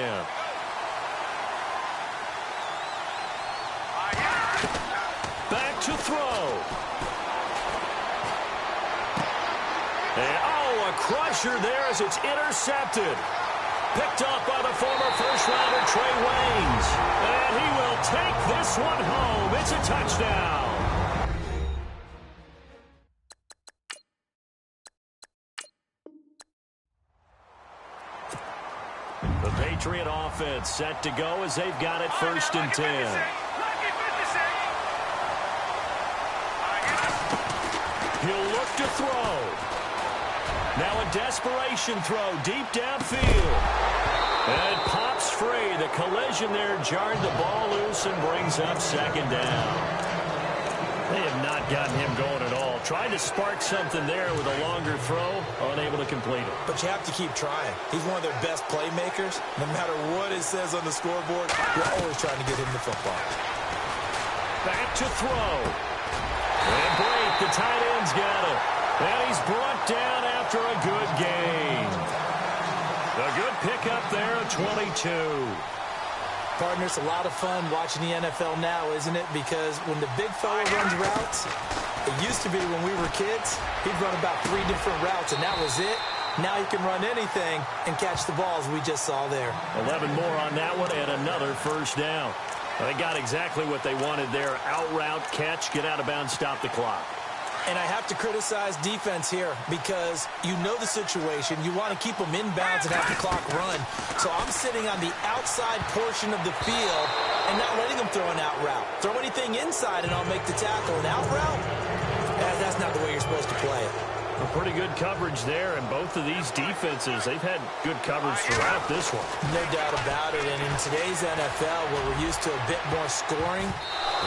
Back to throw. And, a crusher there as it's intercepted. Picked up by the former first-rounder Trey Waynes. And he will take this one home. It's a touchdown. The Patriot offense set to go as they've got it first and 10. He'll look to throw. Now a desperation throw deep downfield. And it pops free. The collision there jarred the ball loose and brings up second down. They have not gotten him going at all. Tried to spark something there with a longer throw, unable to complete it. But you have to keep trying. He's one of their best playmakers. No matter what it says on the scoreboard, you're always trying to get him the football. Back to throw. And Blake, the tight end's got it. And he's brought down after a good gain. A good pickup there at 22. Partner, it's a lot of fun watching the NFL now, isn't it? Because when the big fella runs routes, it used to be when we were kids, he'd run about 3 different routes, and that was it. Now he can run anything and catch the balls we just saw there. 11 more on that one and another first down. They got exactly what they wanted there. Out route, catch, get out of bounds, stop the clock. And I have to criticize defense here because you know the situation. You want to keep them inbounds and have the clock run. So I'm sitting on the outside portion of the field and not letting them throw an out route. Throw anything inside and I'll make the tackle. An out route? That's not the way you're supposed to play it. A pretty good coverage there, and both of these defenses, they've had good coverage throughout this one. No doubt about it, and in today's NFL, where we're used to a bit more scoring,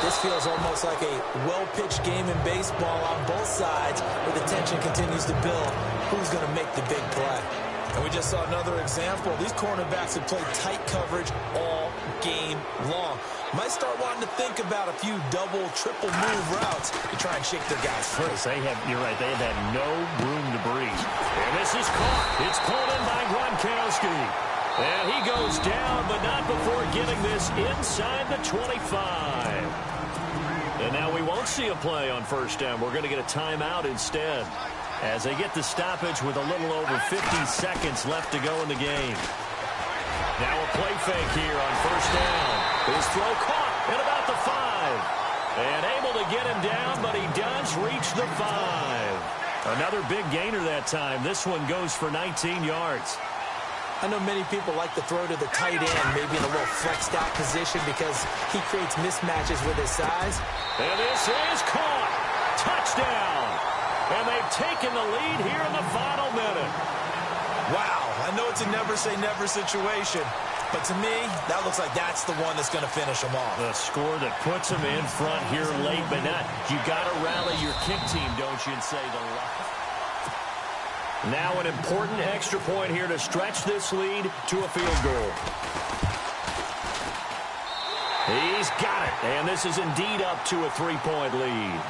this feels almost like a well-pitched game in baseball on both sides, where the tension continues to build. Who's going to make the big play? And we just saw another example. These cornerbacks have played tight coverage all game long. Might start wanting to think about a few double, triple move routes to try and shake their guys free. You're right, they have had no room to breathe. And this is caught. It's pulled in by Gronkowski. And he goes down, but not before getting this inside the 25. And now we won't see a play on first down. We're going to get a timeout instead, as they get the stoppage with a little over 50 seconds left to go in the game. Now a play fake here on first down. His throw caught at about the 5. And able to get him down, but he does reach the 5. Another big gainer that time. This one goes for 19 yards. I know many people like to throw to the tight end, maybe in a little flexed out position because he creates mismatches with his size. And this is caught. Touchdown. And they've taken the lead here in the final minute. Wow, I know it's a never-say-never situation, but to me, that looks like that's the one that's going to finish them off. The score that puts them in front here late, but not. You got to rally your kick team, don't you, and say the left. Now an important extra point here to stretch this lead to a field goal. He's got it, and this is indeed up to a 3-point lead.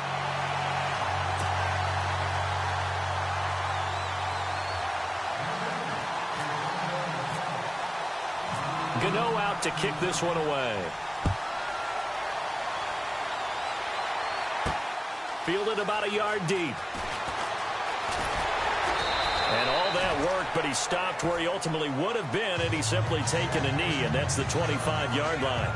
Gano out to kick this one away. Fielded about a yard deep. And all that work, but he stopped where he ultimately would have been had he simply taken a knee, and that's the 25-yard line.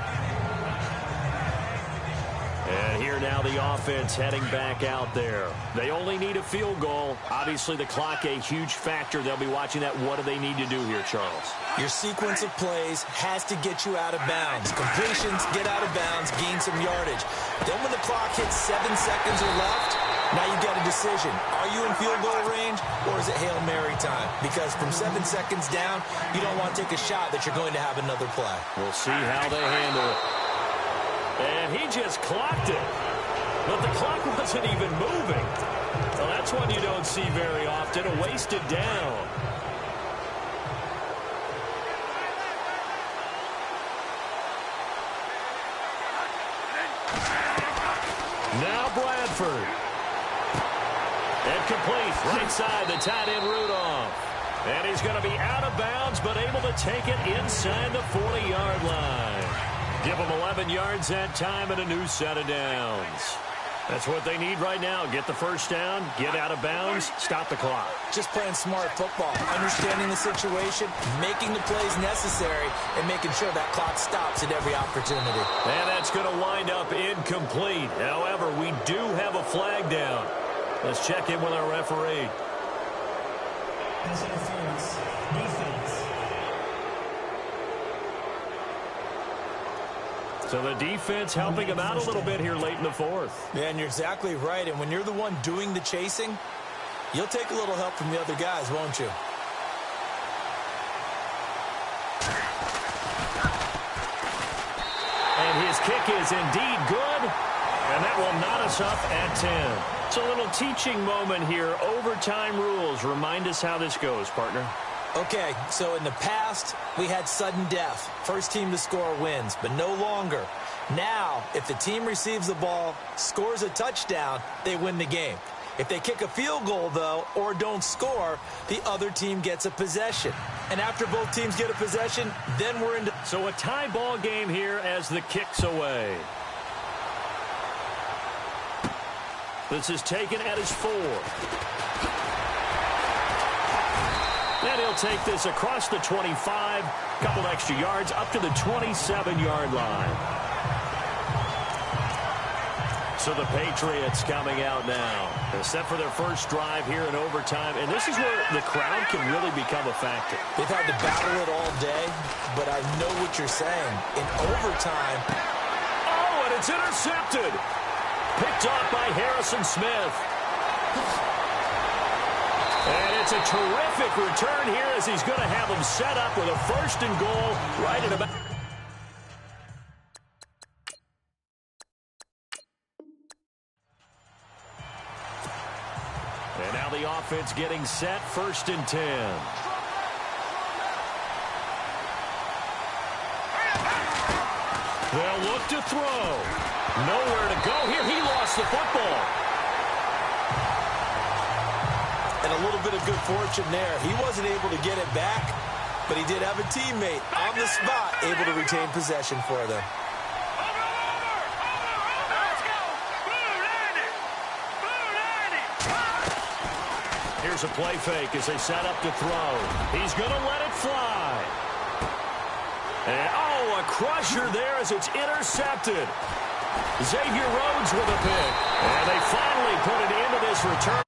And here now the offense heading back out there. They only need a field goal. Obviously the clock a huge factor. They'll be watching that. What do they need to do here, Charles? Your sequence of plays has to get you out of bounds. Completions, get out of bounds, gain some yardage. Then when the clock hits 7 seconds or left, now you get a decision. Are you in field goal range, or is it Hail Mary time? Because from 7 seconds down, you don't want to take a shot that you're going to have another play. We'll see how they handle it. And he just clocked it. But the clock wasn't even moving. Well, that's one you don't see very often, a wasted down. Now Bradford. And complete. Right side, the tight end Rudolph. And he's going to be out of bounds, but able to take it inside the 40-yard line. Give them 11 yards that time and a new set of downs. That's what they need right now. Get the first down, get out of bounds, stop the clock. Just playing smart football, understanding the situation, making the plays necessary, and making sure that clock stops at every opportunity. And that's going to wind up incomplete. However, we do have a flag down. Let's check in with our referee. Pass interference. Defense. So the defense helping him out a little bit here late in the fourth. Yeah, and you're exactly right. And when you're the one doing the chasing, you'll take a little help from the other guys, won't you? And his kick is indeed good. And that will knot us up at 10. It's a little teaching moment here. Overtime rules. Remind us how this goes, partner. Okay, so in the past, we had sudden death. First team to score wins, but no longer. Now, if the team receives the ball, scores a touchdown, they win the game. If they kick a field goal, though, or don't score, the other team gets a possession. And after both teams get a possession, then we're into... So a tie ball game here as the kick's away. This is taken at his 4. And he'll take this across the 25, couple extra yards up to the 27-yard line. So the Patriots coming out now. They're set for their first drive here in overtime, and this is where the crowd can really become a factor. They've had to battle it all day, but I know what you're saying. In overtime... Oh, and it's intercepted! Picked off by Harrison Smith. And it's a terrific return here as he's going to have them set up with a 1st and goal right at about... And now the offense getting set, 1st and 10. They'll look to throw. Nowhere to go here. He lost the football. And a little bit of good fortune there. He wasn't able to get it back, but he did have a teammate on the spot able to retain possession for them. Here's a play fake as they set up to throw. He's going to let it fly. And, oh, a crusher there as it's intercepted. Xavier Rhodes with a pick. And they finally put an end to this return